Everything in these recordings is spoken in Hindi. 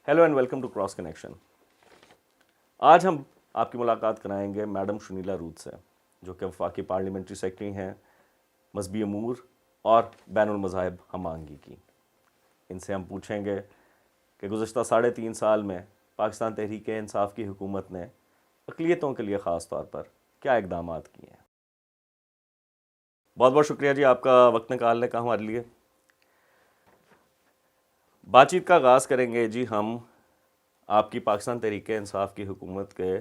Hello and welcome to cross connection. आज हम आपकी मुलाकात कराएंगे मैडम शुनीला रूद से, जो कि वफाकी पार्लियामेंट्री सेक्रेटरी हैं मजहबी अमूर और बैनुल मज़ाहिब हमांगी की। इनसे हम पूछेंगे कि गुज़श्ता 3.5 साल में पाकिस्तान तहरीक इंसाफ की हुकूमत ने अक़लियतों के लिए ख़ास तौर पर क्या इक़दाम किए हैं। बहुत बहुत शुक्रिया जी आपका वक्त निकालने का हमारे लिए। बातचीत का आगाज़ करेंगे जी हम आपकी पाकिस्तान तहरीक इंसाफ की हुकूमत के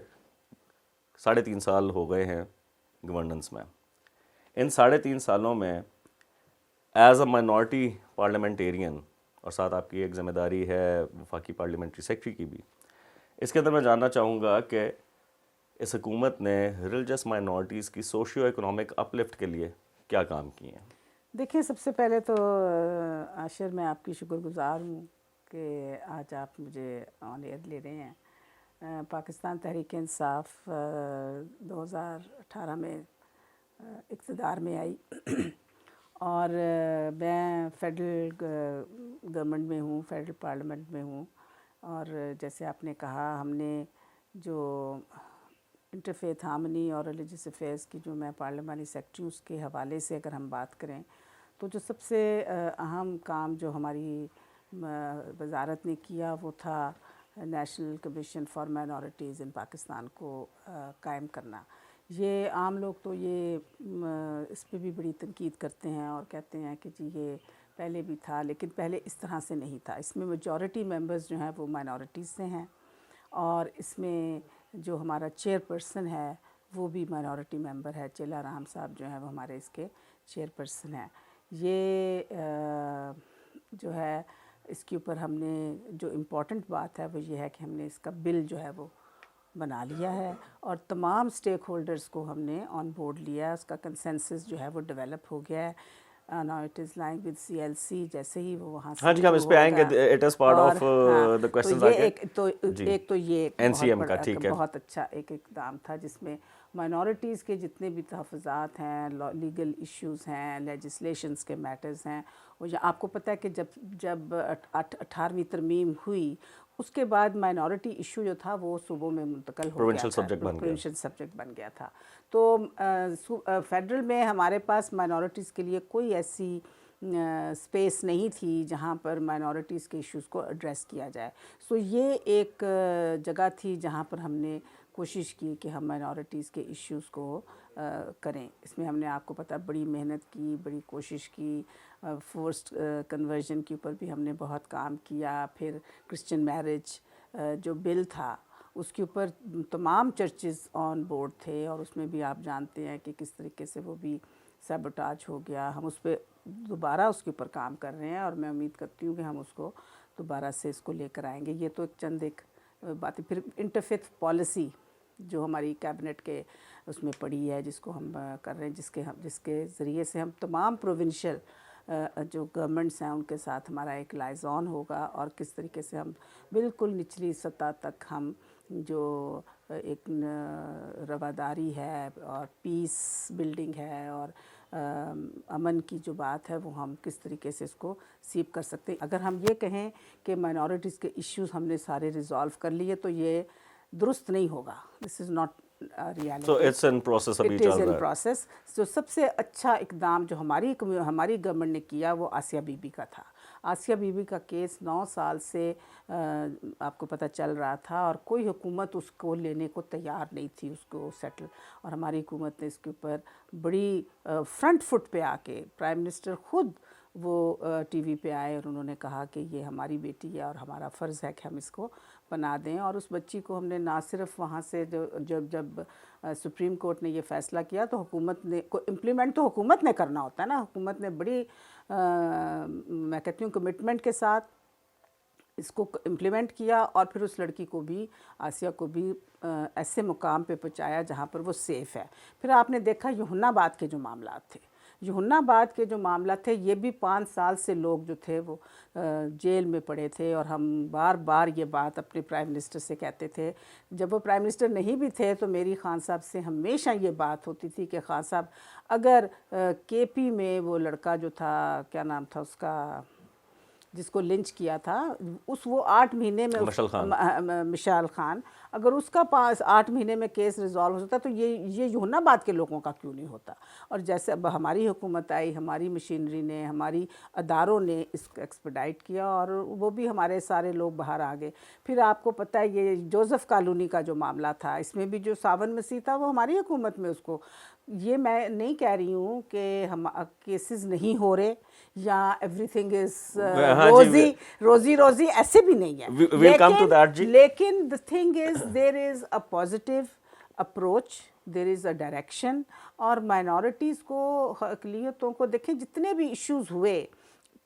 3.5 साल हो गए हैं गवर्नेंस में। इन 3.5 सालों में एज अ माइनॉरिटी पार्लियामेंटेरियन और साथ आपकी एक ज़िम्मेदारी है वफाकी पार्लियामेंट्री सेक्रेटरी की भी, इसके अंदर मैं जानना चाहूँगा कि इस हुकूमत ने रिलीजियस माइनॉरिटीज़ की सोशियो इकोनॉमिक अपलिफ्ट के लिए क्या काम किए हैं। देखिए, सबसे पहले तो आशिर मैं आपकी शुक्रगुज़ार हूँ कि आज आप मुझे ऑन एयर ले रहे हैं। पाकिस्तान तहरीक इंसाफ 2018 में इक़्तिदार में आई और मैं फेडरल गवर्नमेंट में हूँ, फेडरल पार्लियामेंट में हूँ। और जैसे आपने कहा, हमने जो इंटरफेथ हार्मनी और रिलीजियस अफेयर्स की जो मैं पार्लियामानी सेक्रेटरी, उसके हवाले से अगर हम बात करें तो जो सबसे अहम काम जो हमारी वजारत ने किया वो था नेशनल कमीशन फॉर माइनॉरिटीज़ इन पाकिस्तान को कायम करना। ये आम लोग तो ये इस पे भी बड़ी तनकीद करते हैं और कहते हैं कि जी ये पहले भी था, लेकिन पहले इस तरह से नहीं था। इसमें मेजॉरिटी मेंबर्स जो हैं वो माइनॉरिटीज़ से हैं और इसमें जो हमारा चेयरपर्सन है वो भी माइनॉरिटी मेंबर है। चेला राम साहब जो हैं वो हमारे इसके चेयरपर्सन हैं। ये जो है इसके ऊपर हमने जो इम्पोर्टेंट बात है वो ये है कि हमने इसका बिल जो है वो बना लिया है और तमाम स्टेक होल्डर्स को हमने ऑन बोर्ड लिया है। उसका कंसेंसस जो है वो डेवलप हो गया है। Now it is lying with CLC। जैसे ही वो वहाँ से हाँ जी, हम इस पे आएंगे। इट इज़ पार्ट और ऑफ हाँ, द तो क्वेश्चंस ये आगे जी। एक तो ये एक NCM का ठीक है। बहुत अच्छा एक इक़दाम था जिसमें माइनॉरिटीज़ के जितने भी तहफ़्फ़ुज़ात हैं, लीगल इश्यूज़ हैं, लेजिस्लेशंस के मैटर्स हैं, और ये आपको पता है कि जब 18वीं तरमीम हुई उसके बाद माइनॉरिटी इशू जो था वो सूबों में मुंतकिल हो गया था, प्रोविंशियल सब्जेक्ट बन गया था। तो फेडरल में हमारे पास माइनॉरिटीज़ के लिए कोई ऐसी स्पेस नहीं थी जहाँ पर माइनॉरिटीज़ के इश्यूज़ को एड्रेस किया जाए। सो ये एक जगह थी जहाँ पर हमने कोशिश की कि हम माइनॉरिटीज़ के इश्यूज़ को करें। इसमें हमने, आपको पता, बड़ी मेहनत की, बड़ी कोशिश की। फोर्स्ड कन्वर्जन के ऊपर भी हमने बहुत काम किया। फिर क्रिश्चियन मैरिज जो बिल था उसके ऊपर तमाम चर्चेज़ ऑन बोर्ड थे और उसमें भी आप जानते हैं कि किस तरीके से वो भी सैबोटाज हो गया। हम उस पर दोबारा उसके ऊपर काम कर रहे हैं और मैं उम्मीद करती हूँ कि हम उसको दोबारा से इसको लेकर आएंगे। ये तो एक बातें। फिर इंटरफेथ पॉलिसी जो हमारी कैबिनेट के उसमें पड़ी है, जिसको हम कर रहे हैं, जिसके ज़रिए से हम तमाम प्रोविंशियल जो गवर्नमेंट्स हैं उनके साथ हमारा एक लाइज़ॉन होगा और किस तरीके से हम बिल्कुल निचली सतह तक हम जो एक रवादारी है और पीस बिल्डिंग है और अमन की जो बात है वो हम किस तरीके से इसको सीप कर सकते हैं। अगर हम ये कहें कि माइनॉरिटीज़ के इश्यूज़ हमने सारे रिजॉल्व कर लिए तो ये दुरुस्त नहीं होगा। This is not reality. So it's in process, अभी चल रहा है। प्रोसेस। तो सबसे अच्छा इकदाम जो हमारी गवर्नमेंट ने किया वो आसिया बीबी का था। आसिया बीबी का केस 9 साल से आपको पता चल रहा था और कोई हुकूमत उसको लेने को तैयार नहीं थी, उसको सेटल। और हमारी हुकूमत ने इसके ऊपर बड़ी फ्रंट फुट पे आके, प्राइम मिनिस्टर ख़ुद वो टीवी पे आए और उन्होंने कहा कि ये हमारी बेटी है और हमारा फ़र्ज़ है कि हम इसको बना दें। और उस बच्ची को हमने ना सिर्फ वहाँ से जब सुप्रीम कोर्ट ने ये फ़ैसला किया तो हुकूमत ने को इम्प्लीमेंट तो हुकूमत ने करना होता है ना। हुकूमत ने बड़ी मैं कहती हूँ कमिटमेंट के साथ इसको इम्प्लीमेंट किया और फिर उस लड़की को भी, आसिया को भी ऐसे मुकाम पे पहुँचाया जहाँ पर वो सेफ़ है। फिर आपने देखा यूहन्नाबाद के जो मामला थे, यूहन्नाबाद के जो मामला थे, ये भी 5 साल से लोग जो थे वो जेल में पड़े थे और हम बार बार ये बात अपने प्राइम मिनिस्टर से कहते थे। जब वो प्राइम मिनिस्टर नहीं भी थे तो मेरी खान साहब से हमेशा ये बात होती थी कि खान साहब अगर KP में वो लड़का जो था, क्या नाम था उसका, जिसको लिंच किया था, वो 8 महीने में मशाल खान। मिशाल खान, अगर उसका 8 महीने में केस रिजॉल्व हो सकता तो ये यूनाबाद के लोगों का क्यों नहीं होता। और जैसे अब हमारी हुकूमत आई, हमारी मशीनरी ने, हमारी अदारों ने इसको एक्सपेडाइट किया और वो भी हमारे सारे लोग बाहर आ गए। फिर आपको पता है ये जोसेफ कॉलोनी का जो मामला था, इसमें भी जो सावन मसीह था वो हमारी हुकूमत में उसको, ये मैं नहीं कह रही हूँ कि हम केसेस नहीं हो रहे या एवरीथिंग इज हाँ जी, रोजी, ऐसे भी नहीं है। we'll come to that जी। लेकिन the thing is there is a positive approach, there is a direction. और माइनॉरिटीज़ को, अक़लियतों को देखें, जितने भी इश्यूज़ हुए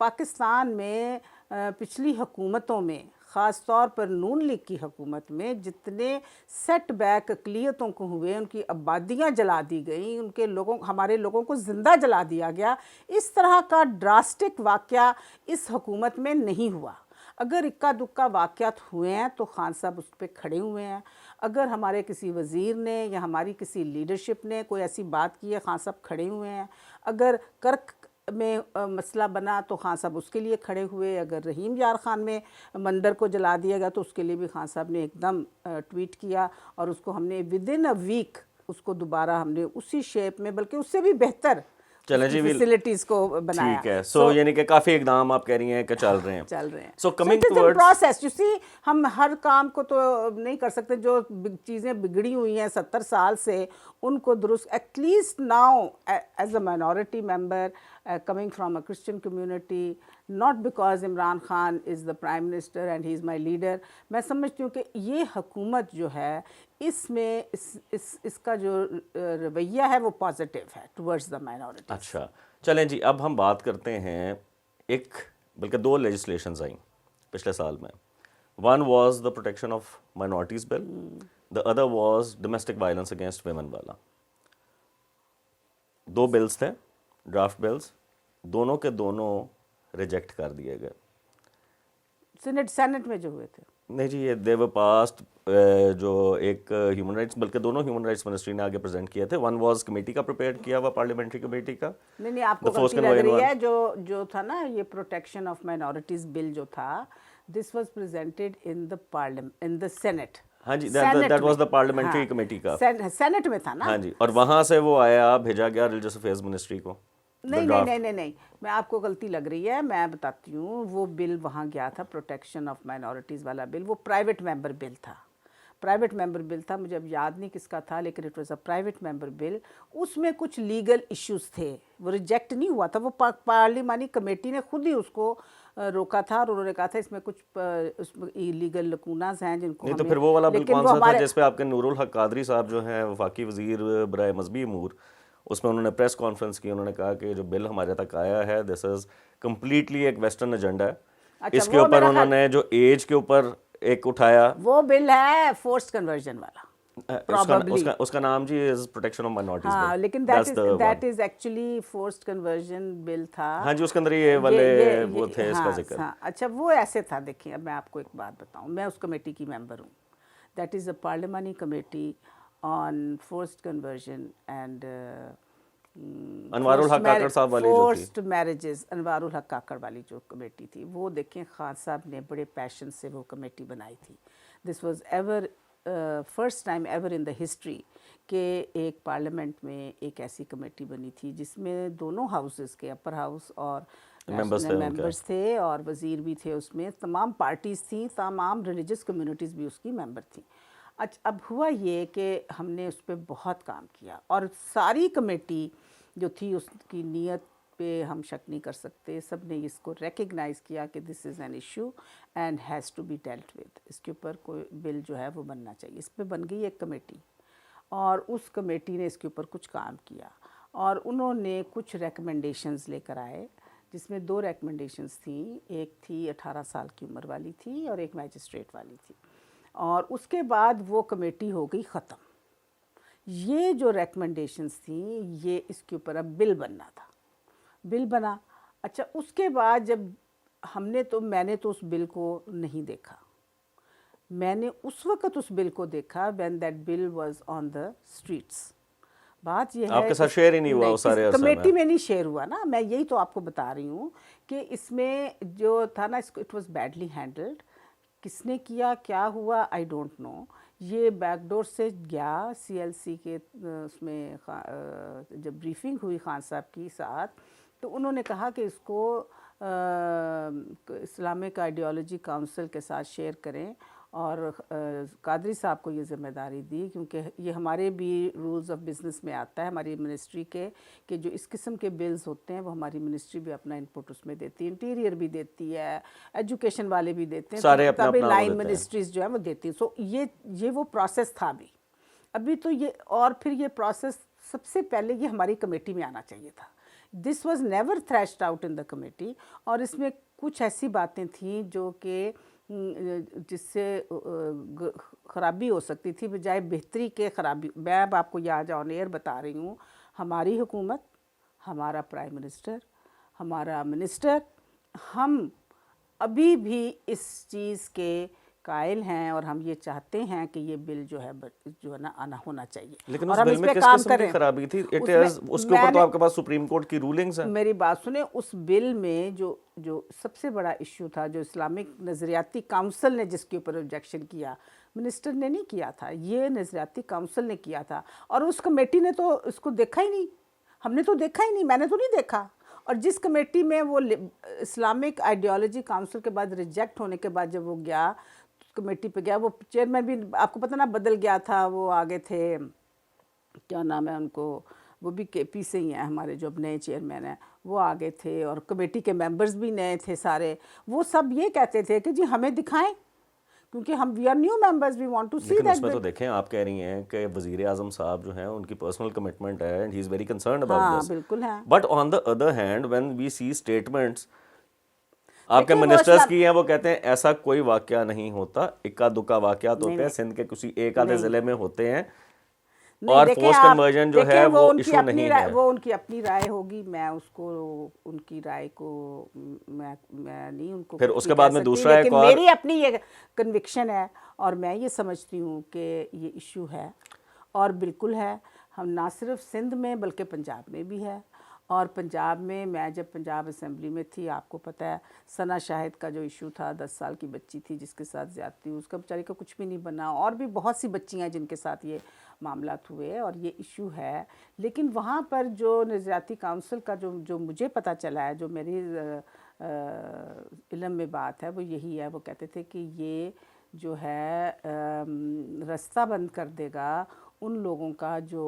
पाकिस्तान में पिछली हुकूमतों में, ख़ास तौर पर नून लीग की हुकूमत में, जितने सेटबैक अक़लियतों को हुए, उनकी आबादियाँ जला दी गई, उनके लोगों, हमारे लोगों को ज़िंदा जला दिया गया, इस तरह का ड्रास्टिक वाक़या इस हुकूमत में नहीं हुआ। अगर इक्का दुक्का वाक़यात हुए हैं तो खान साहब उस पर खड़े हुए हैं। अगर हमारे किसी वज़ीर ने या हमारी किसी लीडरशिप ने कोई ऐसी बात की है, खान साहब खड़े हुए हैं। अगर कर्क में मसला बना तो खान साहब उसके लिए खड़े हुए। अगर रहीम यार खान में मंदिर को जला दिया गया तो उसके लिए भी खान साहब ने एकदम ट्वीट किया और उसको हमने विदिन अ वीक उसको दोबारा हमने उसी शेप में, बल्कि उससे भी बेहतर फैसिलिटीज को बनाया। ठीक है। सो यानी कि काफ़ी इकदाम आप कह रही हैं कि चल रहे हैं। So coming towards process, you see, हम हर काम को तो नहीं कर सकते। जो चीज़ें बिगड़ी हुई हैं 70 साल से, उनको दुरुस्त, at least now as a minority member coming from a Christian community, not because Imran Khan is the prime minister and he is my leader, मैं समझती हूँ कि ये हुकूमत जो है इसमें इसका जो रवैया है वो पॉजिटिव है टुवर्ड्स द माइनॉरिटी। अच्छा, चलें जी, अब हम बात करते हैं, एक बल्कि 2 लेजिस्लेशंस आई पिछले साल में। One was the protection of minorities bill, the other was domestic violence against women वाला। 2 बिल्स थे, ड्राफ्ट बिल्स, दोनों के दोनों रिजेक्ट कर दिए गए। सेनेट में जो हुए थे, नहीं जी, ये दे वर पास्ट, जो एक ह्यूमन राइट्स, बल्कि दोनों ह्यूमन राइट्स मिनिस्ट्री ने आगे प्रेजेंट किए थे। वन वाज कमेटी का प्रिपेयर किया हुआ, पार्लियामेंट्री कमेटी का। नहीं आपको गलती लग रही है। जो था ना, ये प्रोटेक्शन ऑफ माइनॉरिटीज बिल जो था, this was presented in the parliament, in the senate. हाँ जी, that was the parliamentary committee का, सेनेट में था ना। हाँ जी, और वहाँ से वो आया, भेजा गया रिलीजियस अफेयर्स मिनिस्ट्री को। नहीं, मैं आपको गलती लग रही है, मैं बताती हूँ। वो बिल वहाँ गया था, प्रोटेक्शन ऑफ माइनॉरिटीज़ वाला बिल, वो प्राइवेट मेंबर बिल था। प्राइवेट मेंबर बिल था, मुझे अब याद नहीं किसका था, लेकिन it was a private member bill. उसमें कुछ लीगल इश्यूज थे, वो रिजेक्ट नहीं हुआ था। वो पार्लियामानी कमेटी ने खुद ही उसको रोका था और उन्होंने कहा था इसमें कुछ लीगल लकूनास हैं जिनको नहीं। तो फिर वो वाला बिल कौन सा था जिस पे आपके नूरुल हक कादरी साहब जो हैं वफाकी वजीर बराए मजहबी अमूर, उसमें उन्होंने प्रेस कॉन्फ्रेंस की, उन्होंने कहा कि जो बिल हमारे तक आया है, दिस इज़ कम्प्लीटली एक वेस्टर्न एजेंडा है। अच्छा, इसके ऊपर उन्होंने जो एज के ऊपर एक उठाया, वो बिल है फोर्स्ड कन्वर्जन वाला। उसका नाम जी इज प्रोटेक्शन ऑफ माइनॉरिटीज। हाँ, लेकिन that is actually forced conversion bill था। हाँ जी, उसके अंदर ये वाले वो थे, इसका जिक्र। हाँ, अच्छा, वो ऐसे था। देखिए, अब मैं आपको एक बात बताऊं, मैं उस कमेटी की मेंबर हूँ। That is a parliamentary committee on forced conversion and Anwarul हक काकड़ साहब वाली जो थी, फोर्स्ड मैरिजेस, अनवारुल हक काकड़ वाली जो कमेटी थी, वो देखें खान साहब ने बड़े पैशन से वो कमेटी बनाई थी। This was ever first time ever in the history कि एक पार्लियामेंट में एक ऐसी कमेटी बनी थी जिसमें दोनों हाउसेस के, अपर हाउस और मेंबर्स थे और वज़ीर भी थे, उसमें तमाम पार्टीज़ थी, तमाम रिलीजियस कम्युनिटीज़ भी उसकी मेंबर थी। अच्छा, अब हुआ ये कि हमने उस पर बहुत काम किया और सारी कमेटी जो थी उसकी नीयत पे हम शक नहीं कर सकते। सब ने इसको रिकग्नाइज़ किया कि this is an issue and has to be dealt with. इसके ऊपर कोई बिल जो है वो बनना चाहिए। इस पे बन गई एक कमेटी और उस कमेटी ने इसके ऊपर कुछ काम किया और उन्होंने कुछ रिकमेंडेशंस लेकर आए, जिसमें 2 रिकमेंडेशंस थी। एक थी 18 साल की उम्र वाली थी और एक मैजिस्ट्रेट वाली थी। और उसके बाद वो कमेटी हो गई ख़त्म। ये जो रिकमेंडेशंस थी, ये इसके ऊपर अब बिल बनना था। बिल बना। अच्छा, उसके बाद जब मैंने तो उस बिल को नहीं देखा। मैंने उस वक़्त उस बिल को देखा when that bill was on the streets. बात ये है आपके साथ शेयर ही नहीं हुआ उस सारे अरसे कमेटी में नहीं शेयर हुआ ना, मैं यही तो आपको बता रही हूँ कि इसमें जो था ना, इट वाज बैडली हैंडल्ड। किसने किया, क्या हुआ, आई डोंट नो। ये बैकडोर से गया सीएलसी के उसमें जब ब्रीफिंग हुई खान साहब की साथ, तो उन्होंने कहा कि इसको इस्लामिक आइडियोलॉजी काउंसिल के साथ शेयर करें, और कादरी साहब को ये ज़िम्मेदारी दी, क्योंकि ये हमारे भी रूल्स ऑफ बिज़नेस में आता है, हमारी मिनिस्ट्री के, कि जो इस किस्म के बिल्स होते हैं वो हमारी मिनिस्ट्री भी अपना इनपुट उसमें देती है, इंटीरियर भी देती है, एजुकेशन वाले भी देते हैं, सारे अपना तभी अपना लाइन देते हैं। मिनिस्ट्रीज़ जो है वो देती हैं। सो ये वो प्रोसेस था अभी तो ये, और फिर ये प्रोसेस सबसे पहले ये हमारी कमेटी में आना चाहिए था। This was never thrashed out in the committee, और इसमें कुछ ऐसी बातें थी जो कि जिससे ख़राबी हो सकती थी बजाय बेहतरी के ख़राबी। मैं अब आपको आज ऑन एयर बता रही हूँ, हमारी हुकूमत, हमारा प्राइम मिनिस्टर, हमारा मिनिस्टर, हम अभी भी इस चीज़ के कायल हैं, और हम ये चाहते हैं कि ये बिल जो है ना आना होना चाहिए। लेकिन और उस हम बिल इस में पे किस काम किस्म की करें। खराबी थी? इट उसमें इज उसके ऊपर तो आपके पास सुप्रीम कोर्ट की रूलिंग्स हैं। मेरी बात सुने, उस बिल में जो सबसे बड़ा इशू था, जो इस्लामिक नज़रियाती काउंसिल ने जिसके ऊपर ऑब्जेक्शन किया, मिनिस्टर ने नहीं किया था, ये नज़रियाती काउंसिल ने किया था, और उस कमेटी ने तो इसको देखा ही नहीं। हमने तो देखा ही नहीं, मैंने तो नहीं देखा। और जिस कमेटी में वो इस्लामिक आइडियोलॉजी काउंसिल के बाद रिजेक्ट होने के बाद जब वो गया कमेटी पे गया, वो चेयरमैन भी आपको पता ना बदल गया था, वो आगे थे, क्या नाम है उनको, वो भी केपी से ही हैं हमारे जो अब नए चेयरमैन हैं, वो आगे थे, और कमेटी के मेंबर्स भी नए थे सारे। वो सब ये कहते थे कि जी हमें दिखाएं, क्योंकि हम we are new members, we want to see लेकिन दैट। उसमें तो देखें, आप कह रही हैं कि वजीर आजम साहब जो हैं उनकी पर्सनल कमिटमेंट है and he is very concerned about हाँ दिस, बिल्कुल है। But on the other hand when we see statements आपके देखिए, वो मिनिस्टर्स की हैं, वो कहते हैं ऐसा कोई वाकया नहीं होता, इक्का दुक्का वाकयात होते हैं, नहीं। सिंध के किसी एक आधे ज़िले में होते हैं, नहीं, और देखें फोर्स आप, कन्वर्जन जो देखें है वो उनकी इशू अपनी नहीं राय, है। वो उनकी अपनी राय होगी, मैं उसको उनकी राय को मैं नहीं उनको फिर कुछ उसके भी बाद कह में सकती, दूसरा एक लेकिन और मेरी अपनी ये कन्विक्शन है, और मैं ये समझती हूँ कि ये इशू है, और बिल्कुल है। हम ना सिर्फ सिंध में बल्कि पंजाब में भी है। और पंजाब में, मैं जब पंजाब असेंबली में थी, आपको पता है सना शाहिद का जो इशू था, 10 साल की बच्ची थी जिसके साथ ज़्यादती हुई, उसका बेचारी का कुछ भी नहीं बना, और भी बहुत सी बच्चियां हैं जिनके साथ ये मामलात हुए, और ये इशू है। लेकिन वहाँ पर जो नज़रियाती काउंसिल का जो मुझे पता चला है, जो मेरी इल्म में बात है, वो यही है, वो कहते थे कि ये जो है रास्ता बंद कर देगा उन लोगों का जो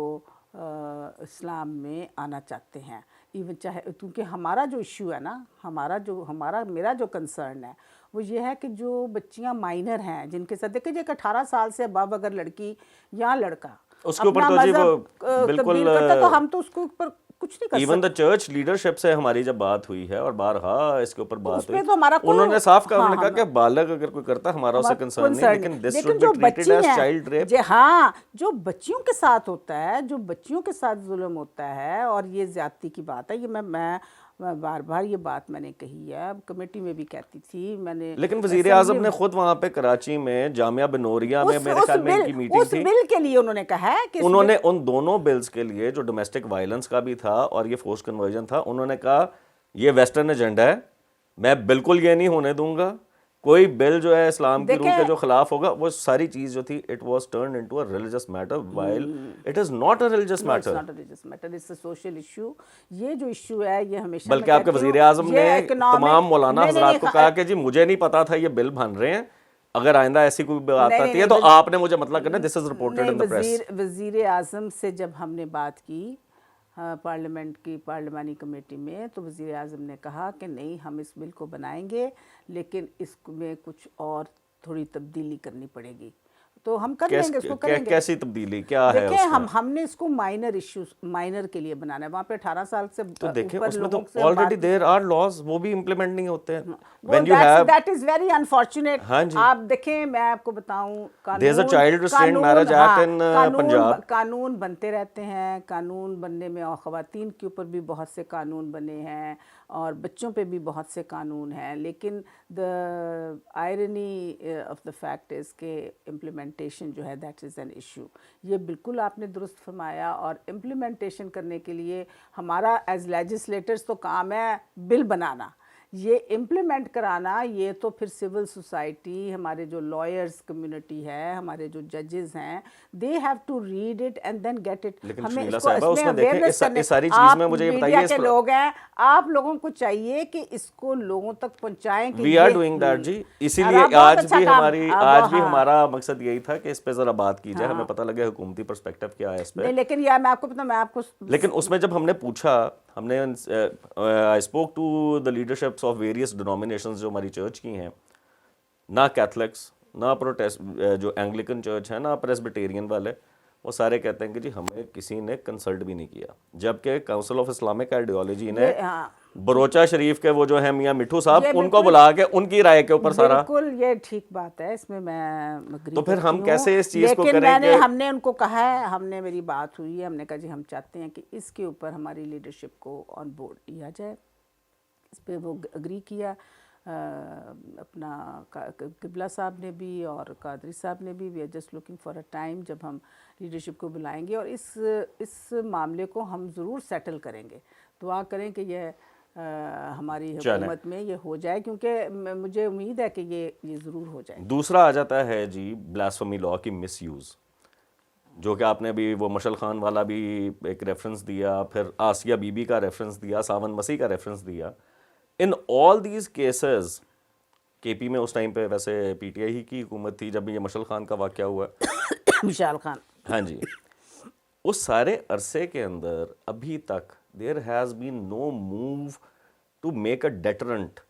इस्लाम में आना चाहते हैं। इवन चाहे, क्योंकि हमारा जो इशू है ना, मेरा जो कंसर्न है वो ये है कि जो बच्चियां माइनर हैं, जिनके साथ देखिए, जो 18 साल से अबव अगर लड़की या लड़का उसके ऊपर अपना तो जी वो मजहब बिल्कुल तब्दील करता, तो हम तो उसके ऊपर कुछ नहीं कर इवन द सकते। चर्च लीडरशिप से हमारी जब बात हुई है, और बारहा इसके ऊपर बात हुई, उसमें तो हमारा कोई, उन्होंने साफ कहा, हाँ, उन्होंने कहा कि बालक अगर कोई करता हमारा उससे कंसर्न नहीं, लेकिन दिस लेकिन शुड जो बी ट्रीटेड बच्ची एज हैं, चाइल्ड रेप। हाँ, जो बच्चियों के साथ होता है, जो बच्चियों के साथ जुल्म होता है, और ये ज्यादती की बात है, ये मैं बार बार ये बात मैंने कही है, कमेटी में भी कहती थी मैंने। लेकिन वजीर आजम ने खुद वहाँ पे कराची में जामिया बनोरिया में, मेरे ख्याल में इनकी मीटिंग उस थी, बिल के लिए उन्होंने कहा है कि उन्होंने उन दोनों बिल्स के लिए, जो डोमेस्टिक वायलेंस का भी था और ये फोर्स कन्वर्जन था, उन्होंने कहा ये वेस्टर्न एजेंडा है, मैं बिल्कुल ये नहीं होने दूंगा, कोई बिल जो है इस्लाम की रूह के जो खिलाफ होगा, वो सारी चीज जो थी, it was turned into a religious matter, while it is not a religious matter. Not a religious matter, it's a social issue. ये जो इशू है, ये हमेशा बल्कि आपके वजीर आजम ने तमाम मौलाना हजरात को कहा कि जी मुझे नहीं पता था ये बिल बन रहे हैं, अगर आइंदा ऐसी कोई बात आती है तो आपने मुझे मतलब करना, this is reported in the press. वजीर आजम से जब हमने बात की पार्लियामेंट की पार्लिमानी कमेटी में, तो वज़ीर आज़म ने कहा कि नहीं, हम इस बिल को बनाएंगे, लेकिन इसमें कुछ और थोड़ी तब्दीली करनी पड़ेगी, तो हम कर लेंगे, इसको करेंगे। कैसी तब्दीली क्या है देखें, उसमें? हमने इसको माइनर इश्यूज, माइनर के लिए बनाना है। वहाँ पे 18 साल से तो देखें, ऊपर उसमें तो लोगों से ऑलरेडी देयर आर लॉज, वो भी इम्प्लीमेंट नहीं होते हैं। When you have, that is very unfortunate. हाँ जी, आप देखें, मैं आपको बताऊं, there is a child restraint marriage act in Punjab, कानून बनते रहते हैं, कानून बनने में, और ख़वातीन के ऊपर भी बहुत से कानून बने हैं, और बच्चों पे भी बहुत से कानून हैं, लेकिन the irony of the fact is के इम्प्लीमेंटेशन जो है दैट इज़ एन इशू। ये बिल्कुल आपने दुरुस्त फरमाया, और इम्प्लीमेंटेशन करने के लिए हमारा एज लेजिस्लेटर्स तो काम है बिल बनाना, ये इम्प्लीमेंट कराना ये तो फिर सिविल सोसाइटी, हमारे जो लॉयर्स कम्युनिटी है, हमारे जो जजेस हैं, they have to read it and then get it. लेकिन हमें शर्मिला इसको साहिबा, इसमें उसमें देखें अवेयरनेस करने, इस सारी चीज में मुझे ये मीडिया बताइए, के लोग हैं, आप लोगों को चाहिए कि इसको लोगों तक पहुंचाएं कि वी आर डूइंग दैट जी। इसीलिए बहुत आज अच्छा भी काम, हमारी अब आज भी हाँ। हमारा मकसद यही था कि इस पे जरा बात की जाए, हाँ। हमें पता लगे हुकूमती पर्सपेक्टिव क्या है इस पे। नहीं, लेकिन यार मैं आपको पता, मैं आपको लेकिन उसमें जब हमने पूछा, हमने I spoke to the leaderships of various denominations जो हमारी चर्च की हैं, ना कैथलिक्स, ना प्रोटेस्ट जो एंग्लिकन चर्च है, ना प्रेस्बिटेरियन वाले, वो सारे कहते हैं कि जी हमें किसी ने कंसल्ट भी नहीं किया। जबकि काउंसिल ऑफ इस्लामिक आइडियोलॉजी ने हाँ, बरोचा शरीफ के वो जो है मियां मिठू साहब, ये उनको बिल्कुल- बुला के उनकी राय के ऊपर सारा। बिल्कुल ये ठीक बात है, इसमें मैं agree तो फिर हम करती हूँ। कैसे इस चीज़ को लेकिन करें हमने उनको कहा है, हमने मेरी बात हुई है, हमने कहा जी हम चाहते हैं कि इसके ऊपर हमारी लीडरशिप को ऑन बोर्ड लिया जाए। इस पे वो अग्री किया। अपना किबला साहब ने भी और कादरी साहब ने भी। We are just looking for a time जब हम लीडरशिप को बुलाएंगे और इस मामले को हम ज़रूर सेटल करेंगे। दुआ करें कि यह हमारी हुकूमत में ये हो जाए, क्योंकि मुझे उम्मीद है कि ये ज़रूर हो जाए। दूसरा आ जाता है जी ब्लास्फेमी लॉ की मिसयूज़, जो कि आपने अभी वो मशल खान वाला भी एक रेफरेंस दिया, फिर आसिया बीबी का रेफरेंस दिया, सावन मसीह का रेफरेंस दिया। In all these cases KP में उस टाइम पे वैसे पीटीआई ही की हुकूमत थी जब ये मशल खान का वाक़या हुआ। विशाल खान, हाँ जी, उस सारे अरसे के अंदर अभी तक there has been no move to make a deterrent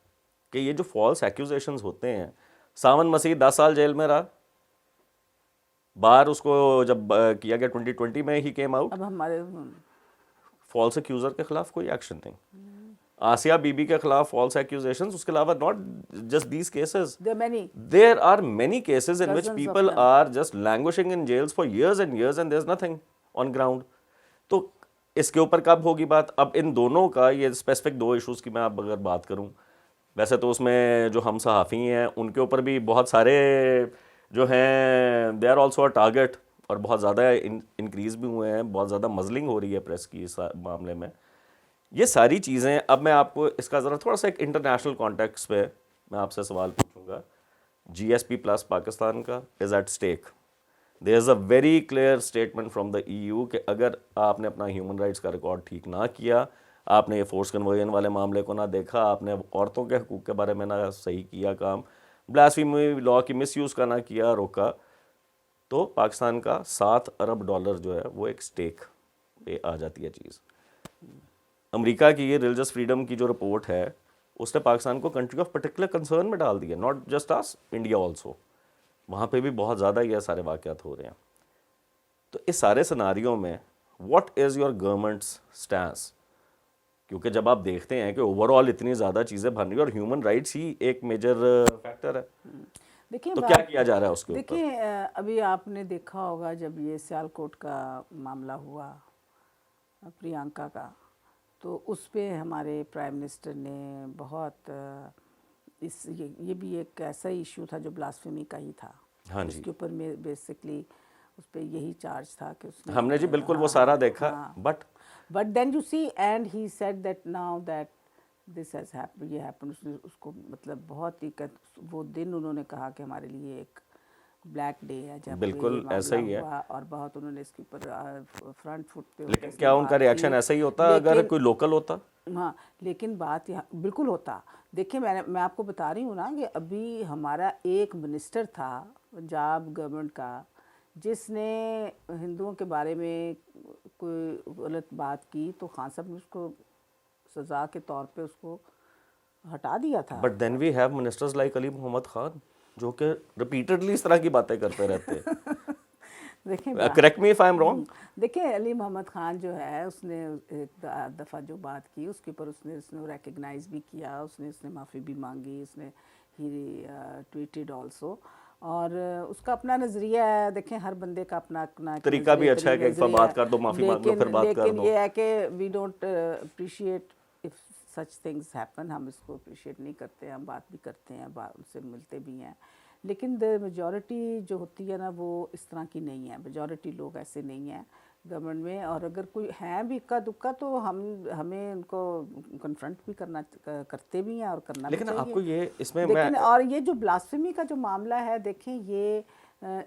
कि ये जो फॉल्स एक्यूजेशंस होते हैं। सावन मसीह 10 साल जेल में रहा, बाहर उसको जब किया गया 2020 में ही केम आउट। अब हमारे फॉल्स एक्यूजर के खिलाफ कोई एक्शन नहीं। आसिया बीबी के खिलाफ फॉल्स एक्यूजेशंस, उसके अलावा not just these cases, there are many cases in which people are just languishing in jails for years and years and there's nothing on ground। तो इसके ऊपर कब होगी बात? अब इन दोनों का, ये स्पेसिफिक दो इश्यूज़ की मैं अब अगर बात करूं, वैसे तो उसमें जो हम सहाफ़ी हैं उनके ऊपर भी बहुत सारे जो हैं they are also a target, और बहुत ज़्यादा इंक्रीज़ भी हुए हैं, बहुत ज़्यादा मजलिंग हो रही है प्रेस की इस मामले में। ये सारी चीज़ें, अब मैं आपको इसका ज़रा थोड़ा सा एक इंटरनेशनल कॉन्टेक्स्ट पे मैं आपसे सवाल पूछूंगा। GSP प्लस पाकिस्तान का is at stake. There is a very clear statement from the EU कि अगर आपने अपना ह्यूमन राइट्स का रिकॉर्ड ठीक ना किया, आपने ये फोर्स कन्वर्जन वाले मामले को ना देखा, आपने औरतों के हकूक़ के बारे में ना सही किया काम, ब्लास्फेमी लॉ की मिसयूज़ का ना किया, रोका, तो पाकिस्तान का $7 अरब जो है वो एक स्टेक पे आ जाती है चीज़। अमेरिका की ये रिलीजियस फ्रीडम की जो रिपोर्ट है उसने पाकिस्तान को कंट्री ऑफ पर्टिकुलर कंसर्न में डाल दिया, not just us, India also. वहाँ पे भी बहुत ज़्यादा ये सारे वाक़यात हो रहे हैं। तो इस सारे सिनारियों में what is your governments stance? क्योंकि जब आप देखते हैं कि ओवरऑल इतनी ज़्यादा चीज़ें बन रही है और ह्यूमन राइट्स ही एक मेजर फैक्टर है, देखिए, तो क्या किया जा रहा है उसके ऊपर? देखिए, अभी आपने देखा होगा जब ये सियालकोट का मामला हुआ प्रियंका का, तो उस पे हमारे प्राइम मिनिस्टर ने बहुत ये भी एक ऐसा इशू था जो ब्लास्फेमी का ही था। हाँ जी, उसके ऊपर में बेसिकली उस पे यही चार्ज था कि उसने, हमने जी बिल्कुल वो सारा देखा, but then you see and he said that now that this has happened, ये हैपेंड। उसने उसको मतलब बहुत ही वो दिन उन्होंने कहा कि हमारे लिए एक ब्लैक डे है जब बिल्कुल ऐसा ही है, और बहुत उन्होंने इसके ऊपर फ्रंट फुट पे। लेकिन क्या उनका रिएक्शन ऐसा ही होता अगर कोई लोकल होता? हाँ, लेकिन बात यहाँ बिल्कुल होता। देखिए, मैं आपको बता रही हूँ ना कि अभी हमारा एक मिनिस्टर था पंजाब गवर्नमेंट का जिसने हिंदुओं के बारे में कोई गलत बात की, तो खान साहब ने उसको सज़ा के तौर पे उसको हटा दिया था। But then we have ministers like Ali Mohammad Khan जो कि रिपीटेडली इस तरह की बातें करते रहते हैं। देखिए, correct me if I am wrong. देखिए, अली मोहम्मद खान जो है उसने एक दफ़ा जो बात की उसके ऊपर उसने रिकग्नाइज भी किया, उसने माफ़ी भी मांगी, उसने ही ट्वीटेड ऑल्सो, और उसका अपना नज़रिया है। देखें, हर बंदे का अपना अपना तरीका भी अच्छा है कि एक बार बात कर दो, माफ़ी मांग लो, फिर बात कर दो। लेकिन ये है कि we don't appreciate if such things happen, हम इसको अप्रिशिएट नहीं करते, हम बात भी करते हैं, उनसे मिलते भी हैं, लेकिन द मेजॉरिटी जो होती है ना वो इस तरह की नहीं है। मेजॉरिटी लोग ऐसे नहीं हैं गवर्नमेंट में, और अगर कोई है भी इक्का दुक्का तो हमें उनको कन्फ्रंट भी करते भी हैं और करना भी लेकिन चाहिए। आपको ये इसमें लेकिन और ये जो ब्लास्फेमी का जो मामला है, देखें ये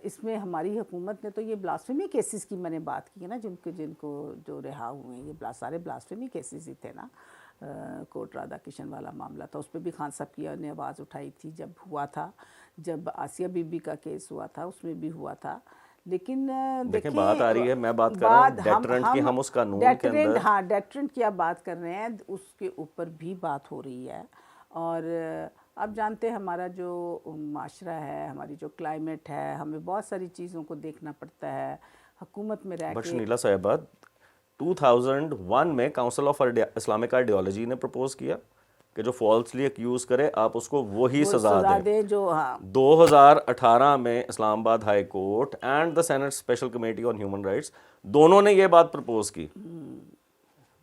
इसमें हमारी हुकूमत ने तो ये ब्लास्फेमी केसेस की मैंने बात की है ना, जिनको जिनको जो रिहा हुए हैं, ये सारे ब्लास्फेमी केसेस ही थे ना। कोट राधा किशन वाला मामला था, उस पर भी खान साहब की ने आवाज़ उठाई थी जब हुआ था, जब आसिया बीबी का केस हुआ था उसमें भी हुआ था। लेकिन देखें बात आ रही है, मैं बात कर रहा हूँ डेटरेंट की, हम उस कानून के अंदर, हाँ डेटरेंट की आप बात कर रहे हैं, उसके ऊपर भी बात हो रही है। और आप जानते हैं हमारा जो माशरा है, हमारी जो क्लाइमेट है, हमें बहुत सारी चीज़ों को देखना पड़ता है हुकूमत में रह बट के। शनीला साहिबा 2001 में काउंसिल ऑफ इस्लामिक आइडियोलॉजी ने प्रपोज किया कि जो फॉल्सली एक्यूज करे आप उसको वही सजा दे जो, हाँ 2018 में Islamabad high court and the senate special committee on human rights दोनों ने ये बात प्रपोज की।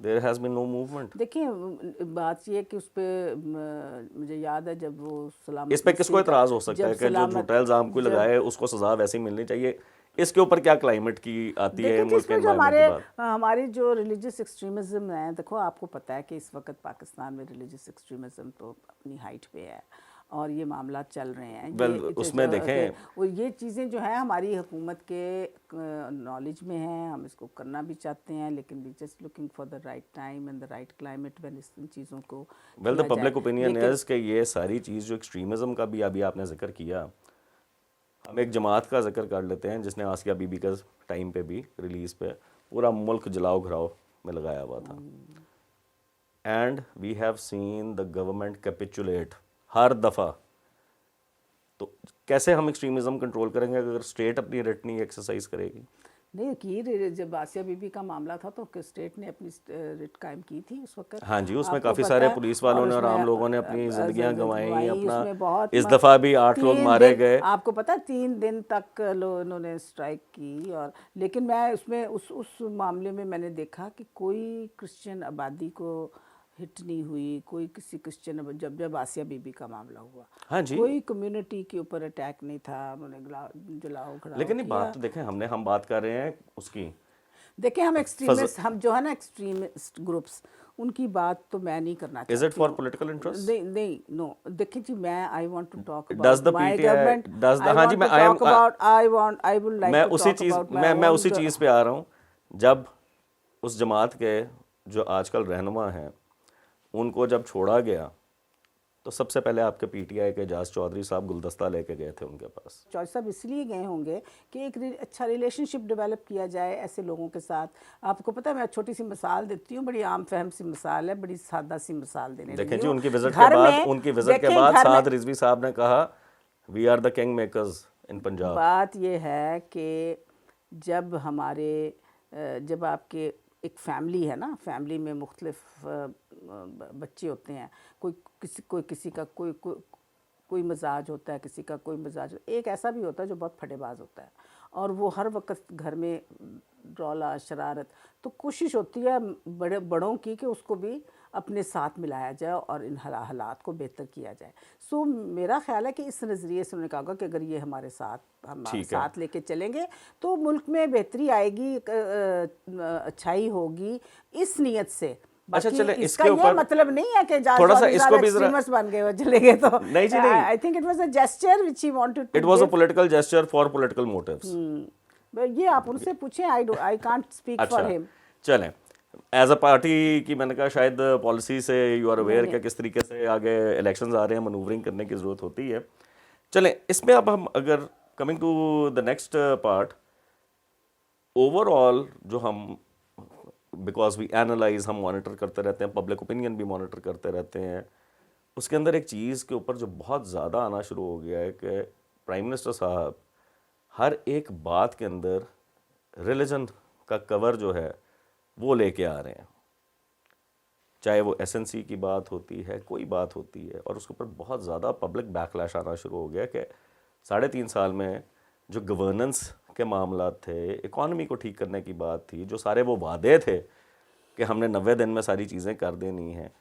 There has been no movement. देखिए बात ये है कि उस पर मुझे याद है जब वो सलामत, इस पे किसको एतराज हो सकता है कि जो झूठा इल्ज़ाम कोई लगाए उसको सजा वैसी मिलनी चाहिए, इसके ऊपर क्या क्लाइमेट की आती है, मुल्क के एनवायरनमेंट की बात? हमारे जो रिलीजियस एक्सट्रीमिज्म है, देखो आपको पता है कि इस वक्त पाकिस्तान में रिलीजियस एक्सट्रीमिज्म तो अपनी हाइट पे है और ये मामला चल रहे हैं। उसमें देखें और ये चीज़ें जो हैं हमारी हुकूमत के नॉलेज में हैं, हम इसको करना भी चाहते हैं, लेकिन we just looking for the right time and the right climate when इन चीज़ों को द पब्लिक ओपिनियन इज़ कि ये सारी चीज़ जो एक्सट्रीमिज्म का भी अभी आपने जिक्र किया, हम एक जमात का जिक्र कर लेते हैं जिसने आसिया बीबी का टाइम पे भी रिलीज़ पे पूरा मुल्क जलाओ घराओ में लगाया हुआ था, and we have seen the government capitulate हर दफ़ा। तो कैसे हम एक्सट्रीमिज्म कंट्रोल करेंगे अगर स्टेट अपनी रिट नहीं एक्सरसाइज करेगी? नहीं की, जब आसिया बीबी का मामला था तो स्टेट ने अपनी रिट कायम की थी उस वक्त। हाँ जी, उसमें काफ़ी सारे पुलिस वालों ने और आम लोगों ने अपनी जिंदगियां गंवाई, अपना इस दफ़ा भी 8 लोग मारे गए। आपको पता 3 दिन तक इन्होंने स्ट्राइक की, और लेकिन मैं उसमें उस मामले में मैंने देखा कि कोई क्रिश्चियन आबादी को हिट नहीं हुई, कोई किसी क्रिश्चियन, जब आसिया बीबी का मामला हुआ, हाँ जी, कोई कम्युनिटी के ऊपर अटैक नहीं था, उन्होंने जलाओ घड़ाओ। लेकिन ये बात तो देखें, हम बात कर रहे हैं उसकी, देखें हम एक्सट्रीमिस्ट, हम जो है ना एक्सट्रीमिस्ट ग्रुप्स, उनकी बात तो मैं नहीं करना चाहती। Is it for political interest? नहीं नो, देखिए जी मैं I want to talk does the my PTI government, does the, हाँ जी मैं आई वुड लाइक मैं टू उसी टॉक चीज़ अबाउट मैं उसी चीज़ पे आ रहा हूँ। जब उस जमात के जो आजकल रहनुमा हैं उनको जब छोड़ा गया तो सबसे पहले आपके पीटीआई के एजाज चौधरी साहब गुलदस्ता लेके गए थे उनके पास। चौधरी साहब इसलिए गए होंगे कि एक अच्छा रिलेशनशिप डेवलप किया जाए ऐसे लोगों के साथ। आपको पता है, मैं छोटी सी मिसाल देती हूँ, बड़ी आम फहम सी मिसाल है, बड़ी सादा सी मिसाल देने लगी हूँ। देखें जी, उनकी विजिट के बाद साद रिजवी साहब ने कहा we are the king makers in Punjab. बात ये है कि जब आपके एक फैमिली है ना, फैमिली में मुख्तलिफ बच्चे होते हैं, कोई किसी का कोई मिजाज होता है, किसी का कोई मिजाज, एक ऐसा भी होता है जो बहुत फटेबाज होता है और वो हर वक्त घर में रौला शरारत, तो कोशिश होती है बड़ों की कि उसको भी अपने साथ मिलाया जाए और इन हालात को बेहतर किया जाए। सो मेरा ख्याल है कि इस नज़रिए से उन्होंने कहा कि अगर ये हम साथ लेके चलेंगे तो मुल्क में बेहतरी आएगी, अच्छाई होगी, इस नीयत से। अच्छा चले, इसका ये मतलब नहीं है कि थोड़ा सा इसको भी स्ट्रीमर्स बन गए वो चले गए, तो नहीं जी नहीं, I think it was a gesture which he wanted to, it was a political gesture for political motives. ये आप उनसे पूछें, I can't speak for him. चलें, एज अ पार्टी की मैंने कहा शायद पॉलिसी से यू आर अवेयर कि किस तरीके से आगे इलेक्शंस आ रहे हैं, मनूवरिंग करने की ज़रूरत होती है। चलें, इसमें अब हम अगर coming to the next part, overall जो हम बिकॉज वी एनालाइज, हम मॉनिटर करते रहते हैं, पब्लिक ओपिनियन भी मॉनिटर करते रहते हैं, उसके अंदर एक चीज़ के ऊपर जो बहुत ज़्यादा आना शुरू हो गया है कि प्राइम मिनिस्टर साहब हर एक बात के अंदर रिलीजन का कवर जो है वो लेके आ रहे हैं, चाहे वो एसएनसी की बात होती है, कोई बात होती है, और उसके ऊपर बहुत ज़्यादा पब्लिक बैकलैश आना शुरू हो गया कि 3.5 साल में जो गवर्नेंस के मामला थे, इकॉनमी को ठीक करने की बात थी, जो सारे वो वादे थे कि हमने 90 दिन में सारी चीज़ें कर देनी हैं,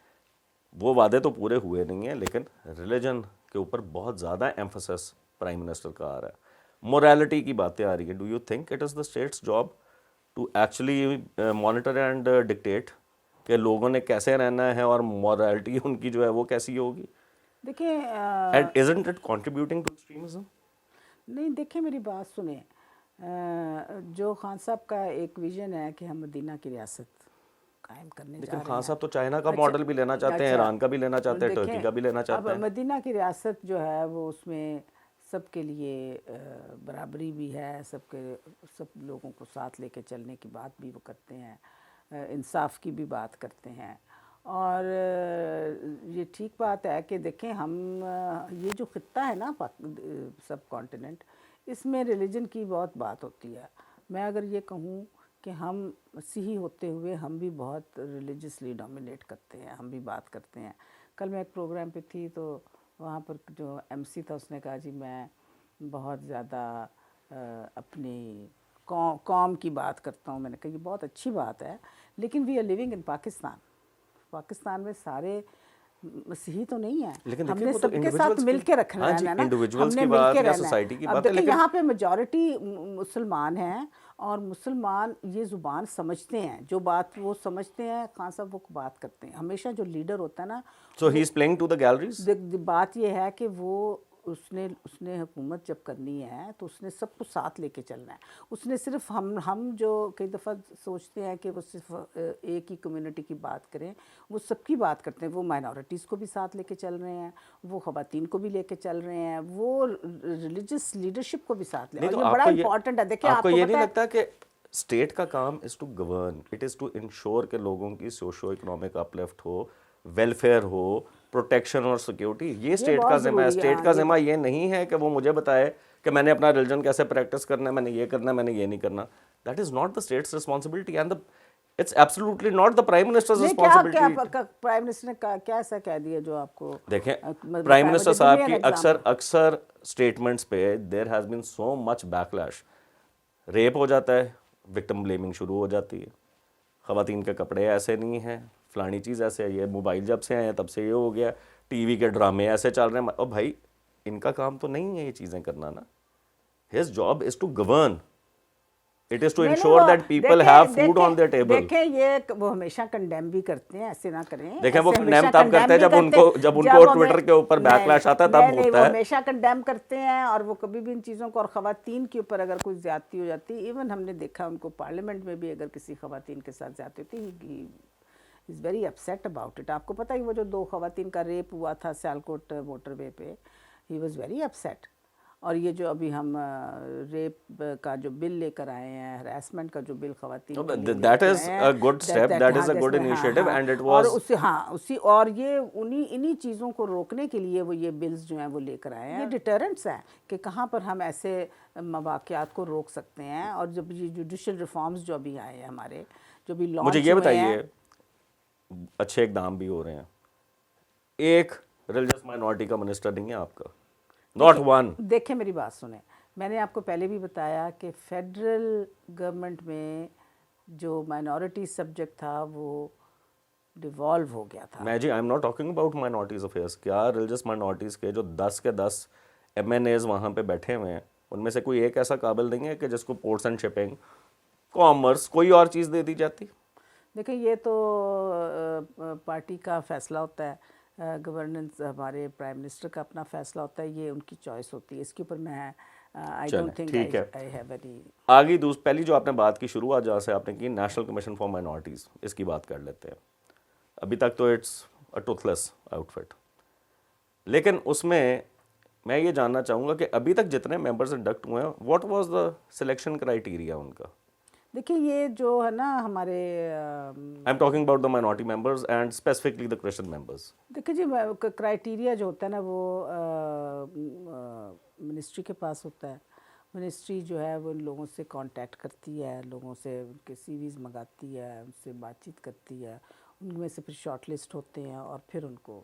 वो वादे तो पूरे हुए नहीं हैं, लेकिन रिलीजन के ऊपर बहुत ज़्यादा एम्फोसिस प्राइम मिनिस्टर का आ रहा है, मोरालिटी की बातें आ रही है। Do you think it is the state's job to actually monitor and dictate कि लोगों ने कैसे रहना है और मोरालिटी उनकी जो है वो कैसी होगी? देखिए and isn't it contributing to extremism? नहीं, देखिए मेरी बात सुने, जो खान साहब का एक विज़न है कि हम मदीना की रियासत कायम करने जा लेकिन रहे खान हैं। साहब तो चाइना का मॉडल भी लेना चाहते हैं, अच्छा, ईरान का भी लेना चाहते हैं, टर्की देखें, का भी लेना चाहते अब हैं। मदीना की रियासत जो है वो उसमें सबके लिए बराबरी भी है, सब लोगों को साथ लेके चलने की बात भी वो करते हैं, इंसाफ की भी बात करते हैं। और ये ठीक बात है कि देखें हम ये जो खित्ता है ना सब कॉन्टिनेंट, इसमें रिलीजन की बहुत बात होती है। मैं अगर ये कहूँ कि हम मसीही होते हुए हम भी बहुत रिलीजियसली डोमिनेट करते हैं, हम भी बात करते हैं। कल मैं एक प्रोग्राम पे थी तो वहाँ पर जो एमसी था उसने कहा जी मैं बहुत ज़्यादा अपनी कौम की बात करता हूँ। मैंने कहा ये बहुत अच्छी बात है, लेकिन we are living in Pakistan. Pakistan में सारे मसीही तो नहीं है, लेकिन देखिए हमने वो तो सबके साथ इंडिविजुअल्स मिल के की, रखना हाँ जी, रहना है ना, इंडिविजुअल्स हमने की मिल बात के या रहना है। सोसाइटी की अब बात है, देखिए लेकिन यहाँ पे मेजॉरिटी मुसलमान हैं और मुसलमान ये ज़ुबान समझते हैं, जो बात वो समझते हैं खान साहब वो बात करते हैं। हमेशा जो लीडर होता है ना, so he is playing to the galleries. बात ये है कि वो उसने उसने हुकूमत जब करनी है तो उसने सबको साथ लेके चलना है। उसने सिर्फ हम जो कई दफ़ा सोचते हैं कि वो सिर्फ एक ही कम्युनिटी की बात करें, वो सबकी बात करते हैं। वो माइनॉरिटीज़ को भी साथ लेके चल रहे हैं, वो ख़वातीन को भी लेके चल रहे हैं, वो रिलीजियस लीडरशिप को भी साथ ले, नहीं और तो ये बड़ा आपको इंपॉर्टेंट है। देखिए आपको आपको ये पता नहीं है, लगता कि स्टेट का काम is to govern, it is to ensure कि लोगों की सोशो इकोनॉमिक अपलिफ्ट हो, वेलफेयर हो, प्रोटेक्शन और सिक्योरिटी, ये ये स्टेट का बहुत जिम्मा है। ज़रूरी है। स्टेट हाँ, का जिम्मा ये नहीं है कि वो मुझे बताए कि मैंने अपना रिलीजन कैसे प्रैक्टिस करना है, मैंने ये करना है, मैंने ये नहीं करना। That is not the states responsibility and the it's absolutely not the prime ministers नहीं, क्या क्या रिस्पॉन्सिबिलिटी। प्राइम मिनिस्टर ने क्या ऐसा कह दिया जो आपको देखें, प्राइम बताया? मिनिस्टर मुझे साहब दिए की एन अक्सर एग्जाम्पल। अक्सर स्टेटमेंट्स पे there has been so much backlash. Rape हो जाता है, विक्टिम ब्लेमिंग शुरू हो जाती है, ख़वातीन के कपड़े ऐसे नहीं हैं, फलानी चीज़ ऐसे है, ये मोबाइल जब से आए हैं तब से ये हो गया, टीवी के ड्रामे ऐसे चल रहे हैं। और भाई इनका काम तो नहीं है ये चीज़ें करना ना। His job is to govern, it is to नहीं नहीं, इंश्योर वो दैट पीपल हैव देखें फूड ऑन देयर देखें टेबल। देखें ये वो हमेशा कंडेम भी करते हैं, ऐसे ना करें, देखें वो ऐसे कंडेम हमेशा तब कंडेम करते हैं भी करते हैं जब उनको जब हमें, ट्विटर के ऊपर नहीं बैकलैश आता है, नहीं तब नहीं, होता वो है। हमेशा कंडेम करते हैं और वो कभी भी इन चीज़ों को, और ख़वातीन के ऊपर अगर कोई ज़्यादती हो जाती है, इवन हमने देखा उनको पार्लियामेंट में भी अगर किसी ख़वातीन के साथ ज़्यादती होती है, is very upset about it. आपको पता है वो जो 2 ख़वातीन का रेप हुआ था सियालकोट मोटरवे पे, ही वॉज़ वेरी अपसेट। और ये जो अभी हम रेप का जो बिल लेकर आए हैं, हरासमेंट का जो बिल ख़वातीन के लिए दैट लेकर इज आए अ हैं, गुड स्टेप, दैट हाँ इज अ गुड जिसमें, हाँ इनिशिएटिव हाँ, एंड इट और वाज। उसी, हाँ उसी, और ये इन्हीं चीज़ों को रोकने के लिए वो ये बिल्स जो हैं वो लेकर आए हैं। ये डिटरेंट्स हैं कि कहाँ पर हम ऐसे मवाक़ियात को रोक सकते हैं। और जब ये जुडिशल रिफॉर्म्स जो अभी आए हैं हमारे, जो भी मुझे लॉन्च ये हुए हैं, बताइए, अच्छे इकदाम भी हो रहे हैं, एक रिलीजियस माइनॉरिटी का मिनिस्टर नहीं है आपका, नॉट वन। देखें मेरी बात सुने, मैंने आपको पहले भी बताया कि फेडरल गवर्नमेंट में जो माइनॉरिटी सब्जेक्ट था वो डिवॉल्व हो गया था। मैं जी I am not talking about minorities affairs. क्या रिलीजियस माइनॉरिटीज़ के जो 10 के 10 MNAs वहाँ पे बैठे हुए हैं, उनमें से कोई एक ऐसा काबिल नहीं है कि जिसको पोर्ट्स एंड शिपिंग, कॉमर्स, कोई और चीज़ दे दी जाती? देखिए ये तो पार्टी का फैसला होता है, गवर्नेंस हमारे प्राइम मिनिस्टर का अपना फैसला होता है, ये उनकी चॉइस होती है। इसके ऊपर मैं आई चलें डोंट थिंक ठीक है। I have any. आगे पहली जो आपने बात की शुरुआत जहाँ से आपने की, नेशनल कमीशन फॉर माइनॉरिटीज़, इसकी बात कर लेते हैं। अभी तक तो इट्स अ टूथलेस आउटफिट, लेकिन उसमें मैं ये जानना चाहूँगा कि अभी तक जितने मेंबर्स इंडक्ट हुए हैं, what was the selection criteria उनका? देखिए ये जो है ना हमारे I am talking about the minority members and specifically the Christian members. देखिए जी, क्राइटेरिया जो होता है ना वो मिनिस्ट्री के पास होता है। मिनिस्ट्री जो है वो इन लोगों से कांटेक्ट करती है, लोगों से उनके सीवीज़ मंगाती है, उनसे बातचीत करती है, उनमें से फिर शॉर्ट लिस्ट होते हैं और फिर उनको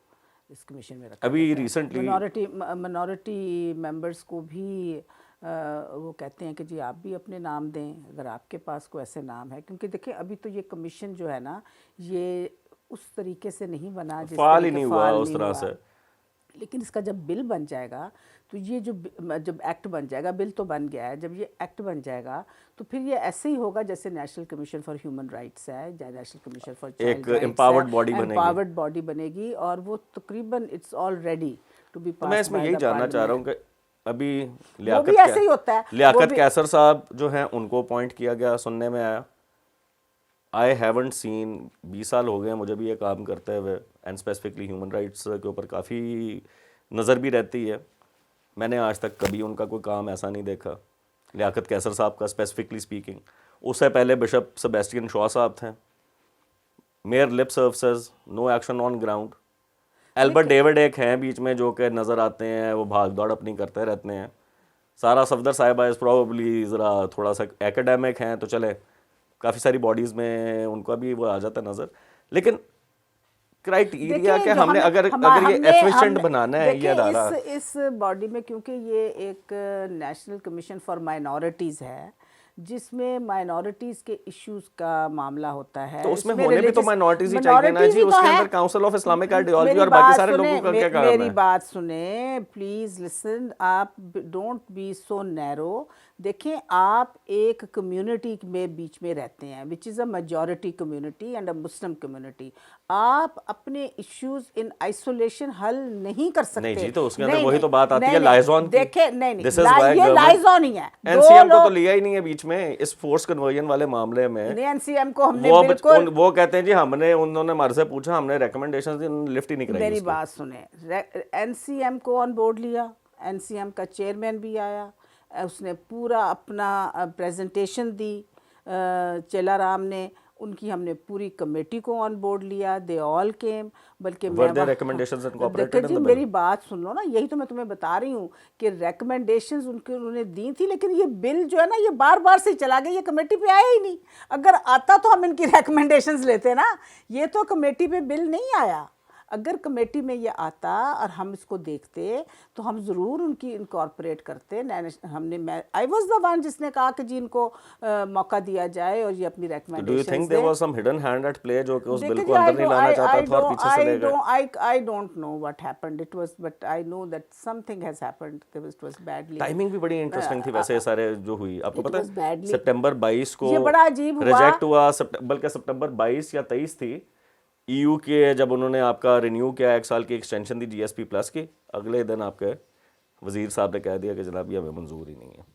इस कमीशन में रखा अभी जाता है। रिसेंटली मिनॉरिटी मेंबर्स को भी वो कहते हैं कि जी आप भी अपने नाम दें अगर आपके पास कोई ऐसे नाम है, क्योंकि देखिए अभी तो ये कमीशन जो है ना, ये उस तरीके से नहीं बना जिस फाल ही तरीके नहीं हुआ फाल उस नहीं तरह हुआ। से। लेकिन इसका जब बिल बन जाएगा तो ये जब एक्ट बन जाएगा, बिल तो बन गया है, जब ये एक्ट बन जाएगा तो फिर ये ऐसे ही होगा जैसे national commission for human rights है या नेशनल कमीशन फॉर एक चाइल्ड राइट्स एम्पावर्ड बॉडी है, बनेगी। एम्पावर्ड बॉडी बनेगी और वो तकरीबन it's all ready to be तो मैं पास इसमें बाय यही द जानना चाह रहा हूँ पार्लियामेंट। कि अभी वो भी ऐसे ही होता है, वो लियाकत भी कैसर साहब जो हैं उनको अपॉइंट किया गया, सुनने में आया। आई हैवंट सीन, 20 साल हो गए हैं मुझे भी ये काम करते हुए, एंड स्पेसिफिकली ह्यूमन राइट्स के ऊपर काफ़ी नज़र भी रहती है। मैंने आज तक कभी उनका कोई काम ऐसा नहीं देखा, लियाकत कैसर साहब का स्पेसिफिकली स्पीकिंग। उससे पहले बिशप सेबेस्टियन शॉ साहब थे, mere lip services, no action on ground. Albert David एक हैं बीच में जो कि नज़र आते हैं, वो भाग दौड़ अपनी करते रहते हैं। सारा सफदर साहिबा इज़ प्रॉबली ज़रा थोड़ा सा एकेडमिक हैं, तो चले काफ़ी सारी बॉडीज़ में उनका भी वो आ जाता है नज़र। लेकिन क्राइटेरिया क्या, हमने अगर ये एफिशिएंट बनाना है ये अदारा, इस बॉडी में, क्योंकि ये एक नेशनल कमीशन फॉर माइनॉरिटीज़ है जिसमें माइनॉरिटीज़ के इश्यूज का मामला होता है, तो उसमें होने भी तो माइनॉरिटीज ही चाहिए ना जी। तो उसके है। अंदर काउंसिल ऑफ इस्लामिक आइडियोलॉजी मेरी और बाकी बात सारे सुने, लोगों का क्या काम मेरी है? बात सुने प्लीज़ लिसन, आप डोंट बी सो नैरो। देखें, आप एक कम्युनिटी में बीच में रहते हैं which is a majority community and a Muslim community. आप अपने इश्यूज इन आइसोलेशन हल नहीं कर सकते। नहीं जी, तो उसके अंदर वही तो बात आती है लाइजॉन की। देखे नहीं This is why ये लाइजॉन ही है। एनसीएम को तो लिया ही नहीं है बीच में इस फोर्स कन्वर्जन वाले मामले में। नहीं, एनसीएम को हमने बिल्कुल, वो कहते हैं जी हमने, उन्होंने हमारे से पूछा, हमने रिकमेंडेशंस दी, लिफ्ट ही नहीं कराई। मेरी बात सुने, एनसीएम को ऑन बोर्ड लिया, एनसीएम का चेयरमैन भी आया, उसने पूरा अपना प्रेजेंटेशन दी, चेलाराम ने, उनकी हमने पूरी कमेटी को ऑन बोर्ड लिया, दे ऑल केम। बल्कि देखो जी, मेरी बात सुन लो ना, यही तो मैं तुम्हें बता रही हूँ कि रिकमेंडेशंस उन्होंने दी थी, लेकिन ये बिल जो है ना ये बार बार से चला गया, ये कमेटी पे आया ही नहीं। अगर आता तो हम इनकी रिकमेंडेशंस लेते ना, ये तो कमेटी पे बिल नहीं आया। अगर कमेटी में ये आता और हम इसको देखते तो हम ज़रूर उनकी इनकॉर्पोरेट करते। मैं आई वाज द वन जिसने कहा कि जी इनको मौका दिया जाए और ये अपनी recommendations. Do you think there was some hidden hand at play जो कि उस बिल को अंदर नहीं लाना चाहता था और पीछे से ले गए? I don't know what happened. It was, but I know that something has happened. It was badly. Timing भी बड़ी इंटरेस्टिंग थी वैसे सारे जो हुई, आपको पता है सितंबर 22 को ये बड़ा अजीब हुआ, रिजेक्ट हुआ, बल्कि सितंबर 22 या 23 थी ईयू के, जब उन्होंने आपका रिन्यू किया 1 साल की एक्सटेंशन दी जीएसपी प्लस की, अगले दिन आपके वजीर साहब ने कह दिया कि जनाब ये हमें मंजूर ही नहीं है।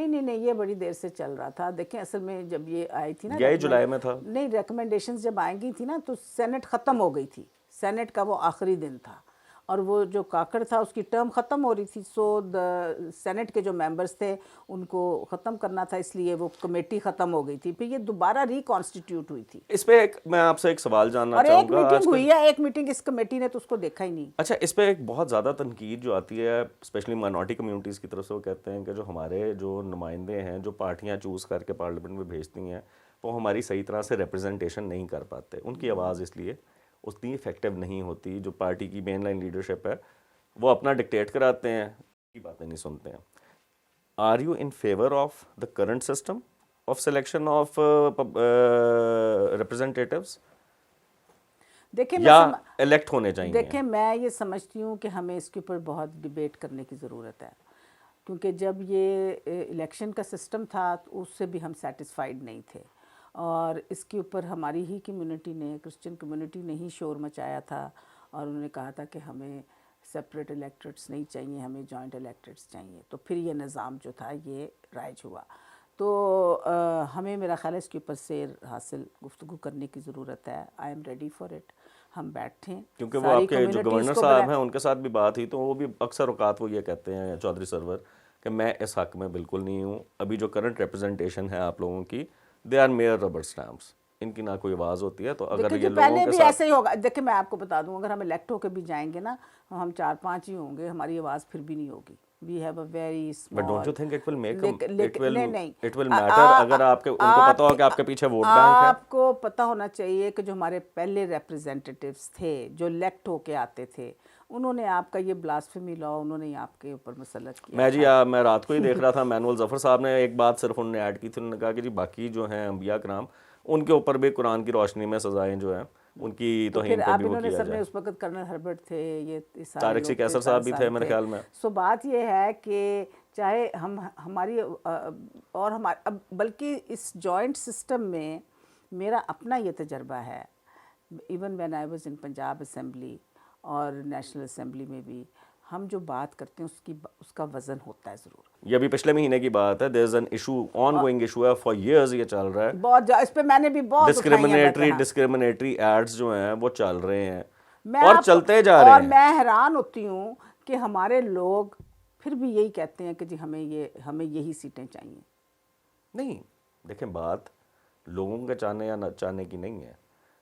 नहीं, ये बड़ी देर से चल रहा था। देखें, असल में जब ये आई थी ना, यही जुलाई में था। नहीं, रिकमेंडेशंस जब आएंगी थी ना तो सेनेट ख़त्म हो गई थी, सेनेट का वो आखिरी दिन था और वो जो काकड़ था उसकी टर्म ख़त्म हो रही थी। सो द सेनेट के जो मेंबर्स थे उनको ख़त्म करना था, इसलिए वो कमेटी ख़त्म हो गई थी, फिर ये दोबारा रिकॉन्स्टिट्यूट हुई थी। इस पे मैं आपसे एक सवाल जानना और चाहूँगा। एक मीटिंग हुई है, एक मीटिंग इस कमेटी ने तो उसको देखा ही नहीं। अच्छा, इस पे एक बहुत ज़्यादा तनकीद जो आती है स्पेशली माइनॉरिटी कम्युनिटीज़ की तरफ से, वो कहते हैं कि जो हमारे जो नुमाइंदे हैं, जो पार्टियाँ चूज़ करके पार्लियामेंट में भेजती हैं, वो हमारी सही तरह से रिप्रेजेंटेशन नहीं कर पाते, उनकी आवाज़ इसलिए उतनी इफेक्टिव नहीं होती। जो पार्टी की मेन लाइन लीडरशिप है वो अपना डिक्टेट कराते हैं, की बातें नहीं सुनते हैं। Are you in favour of the current system of selection of representatives या इलेक्ट होने चाहिए? देखिए, मैं ये समझती हूँ कि हमें इसके ऊपर बहुत डिबेट करने की ज़रूरत है, क्योंकि जब ये इलेक्शन का सिस्टम था तो उससे भी हम सेटिस्फाइड नहीं थे और इसके ऊपर हमारी ही कम्युनिटी ने, क्रिश्चियन कम्युनिटी ने ही शोर मचाया था और उन्होंने कहा था कि हमें सेपरेट इलेक्टरेट्स नहीं चाहिए, हमें जॉइंट इलेक्टरेट्स चाहिए। तो फिर ये निज़ाम जो था ये राइज हुआ। तो हमें, मेरा ख़्याल है, इसके ऊपर से हासिल गुफ्तगू करने की ज़रूरत है। I am ready for it. हम बैठें, क्योंकि वो आपके जो गवर्नर साहब हैं उनके साथ भी बात हुई तो वो भी अक्सर औकात वो ये कहते हैं, चौधरी सरवर, कि मैं इस हक़ में बिल्कुल नहीं हूँ। अभी जो करंट रिप्रेजेंटेशन है आप लोगों की, they are mere rubber stamps, इनकी ना कोई आवाज़ होती है। तो अगर ये पहले भी ऐसे ही होगा। देखिए, मैं आपको बता दूं, अगर हम इलेक्ट होकर भी जाएंगे ना, हम 4-5 ही होंगे, हमारी आवाज़ फिर भी नहीं होगी। We have a very small. But don't you think it will make नहीं, इट विल मैटर अगर आपके उनको पता हो कि आपके पीछे वोट बैंक है? आपको पता होना चाहिए कि जो हमारे पहले रिप्रेजेंटेटिव्स थे जो इलेक्ट होके आते थे, उन्होंने आपका ये ब्लास्फेमी लॉ उन्होंने आपके ऊपर मुसल्लत किया। मैं रात को ही देख रहा था, मैनुअल जफर साहब ने एक बात सिर्फ उन्होंने ऐड की थी, उन्होंने कहा कि जी बाकी जो हैं अंबिया कराम, उनके ऊपर भी कुरान की रोशनी में सज़ाएं जो हैं उनकी तो तौहीन फिर पे आप भी वो इन्होंने किया सबने जाए। उस वक्त कर्नल हर्बर्ट थे, ये सारे तारिक लोग सी थे, कैसर साहब भी तारिक थे मेरे ख्याल में। सो बात ये है कि चाहे हम हमारी और हमारे अब बल्कि इस जॉइंट सिस्टम में मेरा अपना ये तजर्बा है, even when I was in Punjab assembly और नेशनल असेंबली में भी हम जो बात करते हैं उसका वज़न होता है ज़रूर। ये अभी पिछले महीने की बात है, there is an issue, ongoing issue है, फॉर इयर्स ये चल रहा है। बहुत इस पे मैंने भी बहुत उठाई हैं बातें। डिस्क्रिमिनेटरी एड्स जो हैं वो चल रहे हैं मैं और आपको- चलते जा रहे और हैं। मैं हैरान होती हूँ कि हमारे लोग फिर भी यही कहते हैं कि जी हमें यही सीटें चाहिए। नहीं, देखें, बात लोगों के चाहने या न चाहने की नहीं है।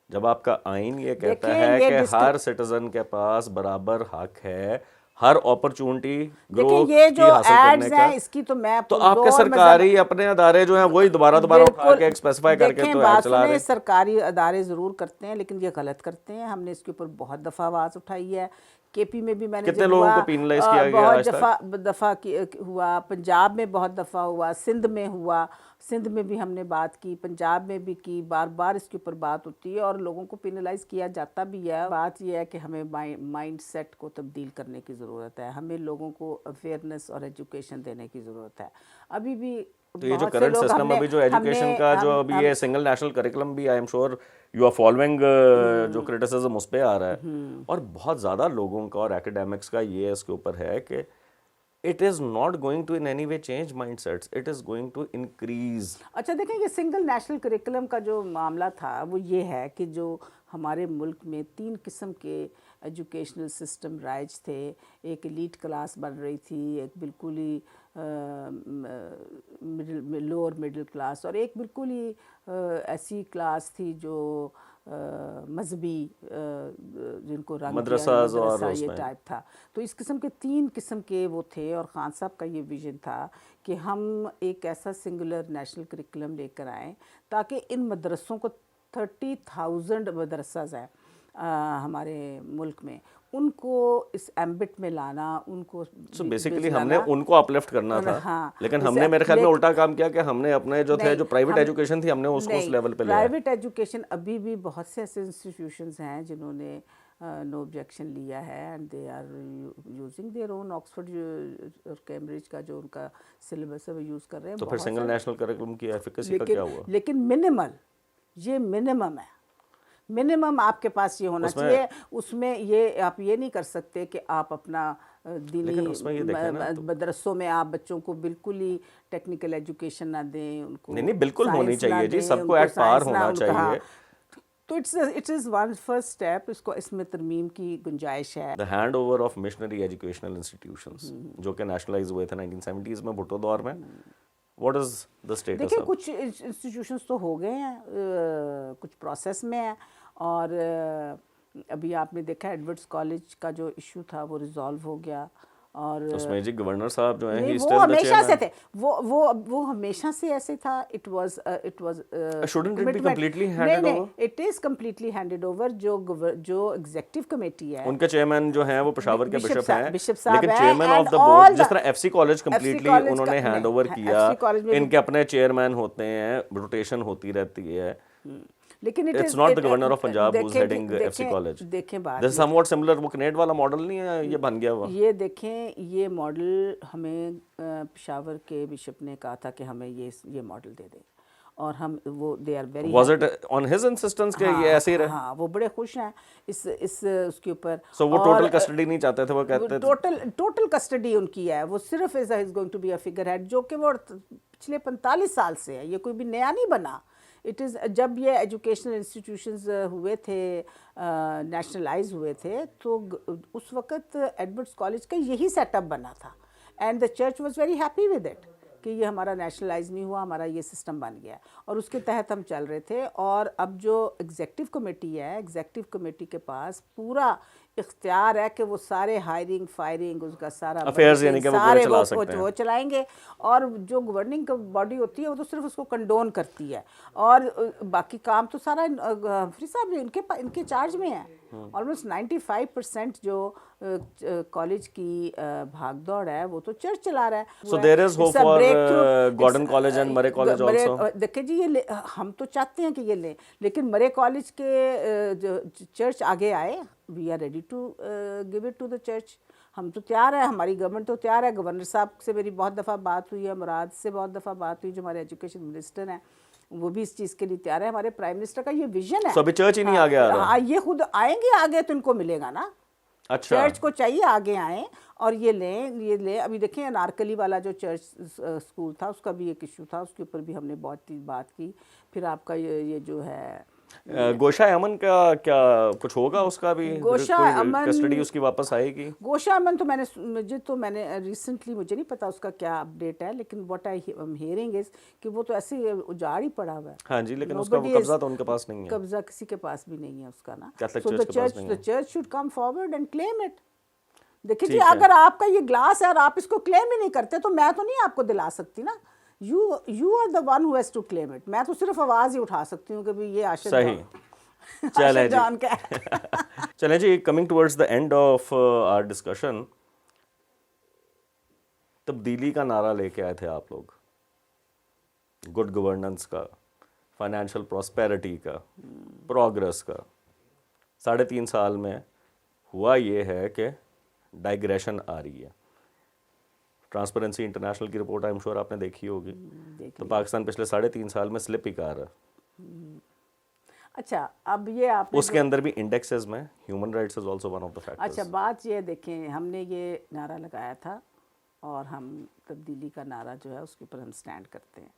जब आपका आइन ये कहता देखिए, है ये कि हर सिटीजन के पास बराबर हक है हर अपॉर्चुनिटी ग्रो देखिए ये की जो हासिल करने एड्स का, हैं इसकी तो मैं तो आपके सरकारी अपने अदारे जो हैं वही दोबारा उठा के स्पेसिफाई करके देखें, तो बात ऐड चला सुने, रहे। सरकारी अदारे ज़रूर करते हैं लेकिन ये गलत करते हैं। हमने इसके ऊपर बहुत दफ़ा आवाज़ उठाई है। केपी में भी मैंने कितने जब लोगों हुआ, को पेनलाइज किया गया बहुत आज तक? दफ़ा हुआ, पंजाब में बहुत दफ़ा हुआ, सिंध में हुआ, सिंध में भी हमने बात की, पंजाब में भी की, बार बार इसके ऊपर बात होती है और लोगों को पेनलाइज किया जाता भी है। बात यह है कि हमें माइंड सेट को तब्दील करने की ज़रूरत है, हमें लोगों को अवेयरनेस और एजुकेशन देने की ज़रूरत है। अभी भी तो ये जो बहुत से करंट लोग सिस्टम अभी जो एजुकेशन का जो अभी ये सिंगल नेशनल करिकुलम भी, I am sure you are following, जो क्रिटिसिज्म उस पे आ रहा है और बहुत ज़्यादा लोगों का और एकेडमिक्स का ये इसके ऊपर है कि it is not going to in any way change mindsets, it is going to increase. अच्छा देखें, ये सिंगल नेशनल करिकुलम का जो मामला था वो ये है कि जो हमारे मुल्क में 3 किस्म के एजुकेशनल सिस्टम राइज थे। एक एलीट क्लास बन रही थी, एक बिल्कुल ही लोअर मिडिल क्लास और एक बिल्कुल ही ऐसी क्लास थी जो मजहबी जिनको रंग मदरसाज और मदरसा ये उसमें। टाइप था। तो इस किस्म के 3 किस्म के वो थे और ख़ान साहब का ये विजन था कि हम एक ऐसा सिंगुलर नेशनल करिकुलम लेकर आएँ ताकि इन मदरसों को 30,000 मदरसाज हैं हमारे मुल्क में, उनको इस एम्बिट में लाना, उनको सो बेसिकली हमने उनको अपलिफ्ट करना था। हाँ, लेकिन हमने मेरे ख्याल में उल्टा काम किया कि हमने अपने जो थे जो प्राइवेट एजुकेशन थी हमने उसको उस लेवल पे लिया। प्राइवेट एजुकेशन अभी भी बहुत से ऐसे इंस्टीट्यूशंस हैं जिन्होंने नो ऑब्जेक्शन लिया है and they are using their own Oxford और कैम्ब्रिज का जो उनका सिलेबस है वो यूज़ कर रहे हैं। तो फिर सिंगल नेशनल करिकुलम की एफिकेसी का क्या हुआ? लेकिन मिनिमल, ये मिनिमम है। मिनिमम आपके पास ये होना चाहिए। उसमें ये आप ये नहीं कर सकते कि आप अपना दीनी मदरसों में आप बच्चों को बिल्कुल ही टेक्निकल एजुकेशन ना दें, उनको नहीं बिल्कुल होनी चाहिए जी, सबको एट पार होना चाहिए। तो it is one first step, इसको इसमें तरमीम की गुंजाइश है। The hand over of missionary educational institutions जो कि नेशनलाइज हुए थे 1970s में भुट्टो दौर में, व्हाट इज द स्टेटस? देखिए कुछ इंस्टीट्यूशंस तो हो गए हैं, कुछ प्रोसेस में है और अभी आपने देखा एडवर्ड्स कॉलेज का जो इशू था वो रिजॉल्व हो गया और उसमें जी गवर्नर साहब जो हैं ही वो स्टिल द हमेशा से चेयरमैन। थे, वो हमेशा से ऐसे था। It was Shouldn't it be completely handed over? It is completely handed over. जो एग्जीक्यूटिव कमेटी है उनके चेयरमैन जो हैं वो पेशावर के बिशप हैं, बिशप साहब लेकिन हैं, chairman of and the board all जिस the- तरह एफसी कॉलेज कंप्लीटली कॉलेज उन्होंने का- हैंड नहीं, ओवर किया, FC कॉलेज में भी- इनके अपने चेयरमैन होते हैं, रोटेशन होती रहती है। लेकिन It's not the governor of Punjab who's heading FC college. देखें बात This is somewhat similar, वो कनेड वाला मॉडल नहीं है, ये बन गया हुआ। ये देखें, ये मॉडल हमें पेशावर के बिशप ने कहा था कि हमें ये मॉडल दे दें और हम वो they are very Was it on his insistence के ये ऐसे ही रहे? हाँ, वो बड़े खुश हैं इस उसके ऊपर। So वो टोटल कस्टडी नहीं चाहते थे, वो कहते थे टोटल कस्टडी उनकी है। वो सिर्फ is going to be a figurehead, जो कि वो पिछले 45 साल से है, ये कोई भी नया नहीं बना। इट इज़ जब ये एजुकेशनल इंस्टीट्यूशंस हुए थे, नेशनलाइज हुए थे, तो उस वक्त एडवर्ड्स कॉलेज का यही सेटअप बना था and the church was very happy with it कि ये हमारा नेशनलाइज नहीं हुआ, हमारा ये सिस्टम बन गया और उसके तहत हम चल रहे थे। और अब जो एग्जीक्यूटिव कमेटी है, एग्जीक्यूटिव कमेटी के पास पूरा इख्तियार है कि वो सारे हायरिंग फायरिंग उसका सारा अफेयर्स यानी कि वो सारे चला सकते हैं। वो चलाएंगे और जो गवर्निंग बॉडी होती है वो तो सिर्फ उसको कंडोन करती है और बाकी काम तो सारा हफरी साहब इनके चार्ज में है। ऑलमोस्ट 95% जो कॉलेज की भागदौड़ है वो तो चर्च चला रहा है। So there is hope for Gordon College and Murray College also? देखिए जी, ये हम तो चाहते हैं कि ये लें, लेकिन मरे कॉलेज के जो चर्च आगे आए, we are ready to give it to the church. हम तो तैयार है, हमारी गवर्नमेंट तो तैयार है। गवर्नर साहब से मेरी बहुत दफ़ा बात हुई है, मुराद से बहुत दफ़ा बात हुई जो हमारे एजुकेशन मिनिस्टर हैं, वो भी इस चीज़ के लिए तैयार है। हमारे प्राइम मिनिस्टर का ये विजन है। So अभी चर्च ही नहीं आगे आ रहा? हाँ, ये खुद आएंगे आगे तो इनको मिलेगा ना। अच्छा, चर्च को चाहिए आगे आए और ये लें। अभी देखें अनारकली वाला जो चर्च स्कूल था उसका भी एक इशू था, उसके ऊपर भी हमने बहुत बात की। फिर आपका ये जो है गोशा अमन का क्या कुछ होगा उसका भी? गोशा अमन कस्टडी उसकी वापस आएगी? गोशा अमन तो मैंने रिसेंटली, मुझे नहीं पता उसका क्या अपडेट है, लेकिन what I am hearing is कि वो तो ऐसे ही उजाड़ ही पड़ा हुआ है। हाँ जी, लेकिन उसका वो कब्जा तो उनके पास नहीं है। कब्जा किसी के पास भी नहीं है उसका ना। So the church should come forward and claim it. देखिए जी, अगर आपका ये ग्लास है और आप इसको क्लेम ही नहीं करते तो मैं तो नहीं आपको दिला सकती ना। You are the one who has to claim it. मैं तो सिर्फ आवाज ही उठा सकती हूँ कि भाई ये आशिक सही। चले जी चले जी, coming towards the end of our discussion, तब्दीली का नारा लेके आए थे आप लोग, गुड गवर्नेंस का, फाइनेंशियल प्रॉस्पेरिटी का, प्रोग्रेस का। 3.5 साल में हुआ ये है कि डाइग्रेशन आ रही है। ट्रांसपेरेंसी इंटरनेशनल की रिपोर्ट आई एम श्योर आपने देखी होगी। तो पाकिस्तान पिछले 3.5 साल में स्लिप ही कर रहा है। अच्छा, अब ये आप उसके अंदर भी इंडेक्सेस में human rights is also one of the factors. अच्छा, बात ये देखें, हमने ये नारा लगाया था और हम तब्दीली का नारा जो है उसके ऊपर हम स्टैंड करते हैं।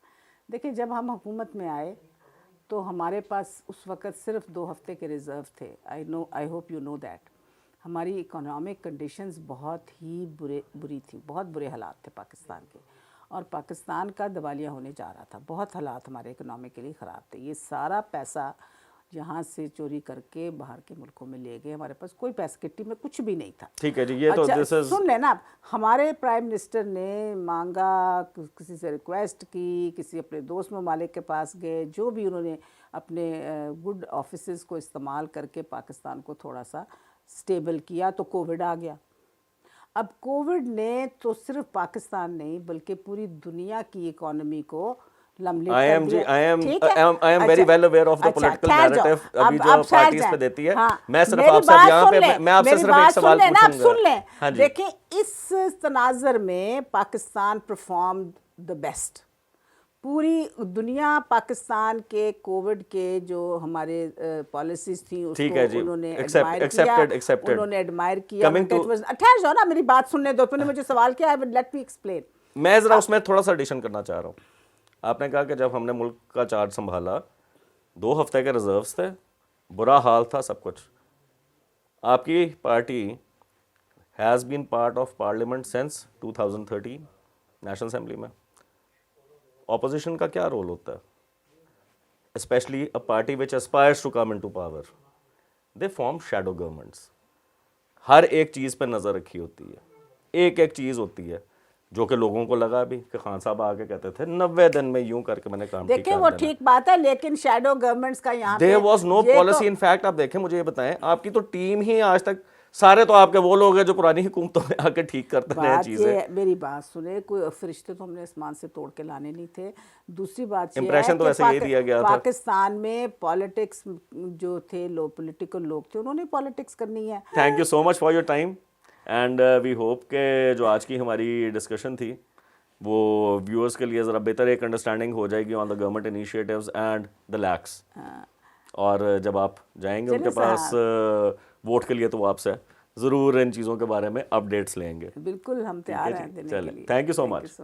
देखिए, जब हम हुकूमत में आए तो हमारे पास उस वक़्त सिर्फ 2 हफ्ते के रिज़र्व थे। I hope you know that. हमारी इकोनॉमिक कंडीशंस बहुत ही बुरी थी, बहुत बुरे हालात थे पाकिस्तान के, और पाकिस्तान का दिवालिया होने जा रहा था। बहुत हालात हमारे इकोनॉमिकली ख़राब थे। ये सारा पैसा यहाँ से चोरी करके बाहर के मुल्कों में ले गए। हमारे पास कोई पैसा, किट्टी में कुछ भी नहीं था। ठीक है जी, ये तो दिस इज, सुन लेना, हमारे प्राइम मिनिस्टर ने मांगा, किसी से रिक्वेस्ट की, किसी अपने दोस्त ममालिक के पास गए, जो भी उन्होंने अपने गुड ऑफिसेस को इस्तेमाल करके पाकिस्तान को थोड़ा सा स्टेबल किया, तो कोविड आ गया। अब कोविड ने तो सिर्फ पाकिस्तान नहीं बल्कि पूरी दुनिया की इकोनॉमी को लम्बे I am very well aware of the political narrative अभी जो पार्टीज पे देती है। मैं सिर्फ आपसे यहाँ पे मैं आपसे सिर्फ एक सवाल पूछूंगा। आप सुन लें। देखें, इस तनाज़र में पाकिस्तान परफॉर्म द बेस्ट। पूरी दुनिया पाकिस्तान के कोविड के जो हमारे पॉलिसीज थी उसको उन्होंने एडमायर किया। ठहर जाओ ना, मेरी बात सुनने दो। तूने मुझे सवाल किया, लेट मी एक्सप्लेन। मैं जरा उसमें थोड़ा सा एडिशन करना चाह रहा हूँ। आपने कहा कि जब हमने मुल्क का चार्ज संभाला 2 हफ्ते के रिजर्व्स थे, बुरा हाल था सब कुछ। आपकी party has been part of parliament since 2013 national assembly में। ऑपोजिशन का क्या रोल होता है? Specially a party which aspires to come into power, they form shadow governments. हर एक चीज़ पर नज़र रखी होती है, एक एक चीज़ होती है जो कि लोगों को लगा भी कि खान साहब आके कहते थे 90 दिन में यूं करके मैंने काम ठीक कर देखें, वो ठीक बात है, लेकिन शैडो गवर्नमेंट्स का यहाँ there was no policy. In fact आप देखें, मुझे ये बताएं, आपकी तो टीम ही आज तक, सारे तो आपके वो लोग हैं जो पुरानी हुकूमतों में आके ठीक करते हैं चीजें। मेरी बात सुने, कोई फरिश्ते तो हमने आसमान से तोड़ के लाने नहीं थे। दूसरी बात ये इंप्रेशन तो वैसे यही दिया गया था। पाकिस्तान में पॉलिटिक्स जो थे, पॉलिटिकल लोग थे, उन्होंने पॉलिटिक्स करनी है। Thank you so much for your time and we hope के जो आज की हमारी डिस्कशन थी वो व्यूअर्स के लिए ज़रा बेहतर एक अंडरस्टैंडिंग हो जाएगी on the government initiatives and the lakhs. और जब आप जाएंगे उनके पास वोट के लिए तो आपसे ज़रूर इन चीज़ों के बारे में अपडेट्स लेंगे। बिल्कुल, हम तैयार हैं देने के लिए। Thank you so much.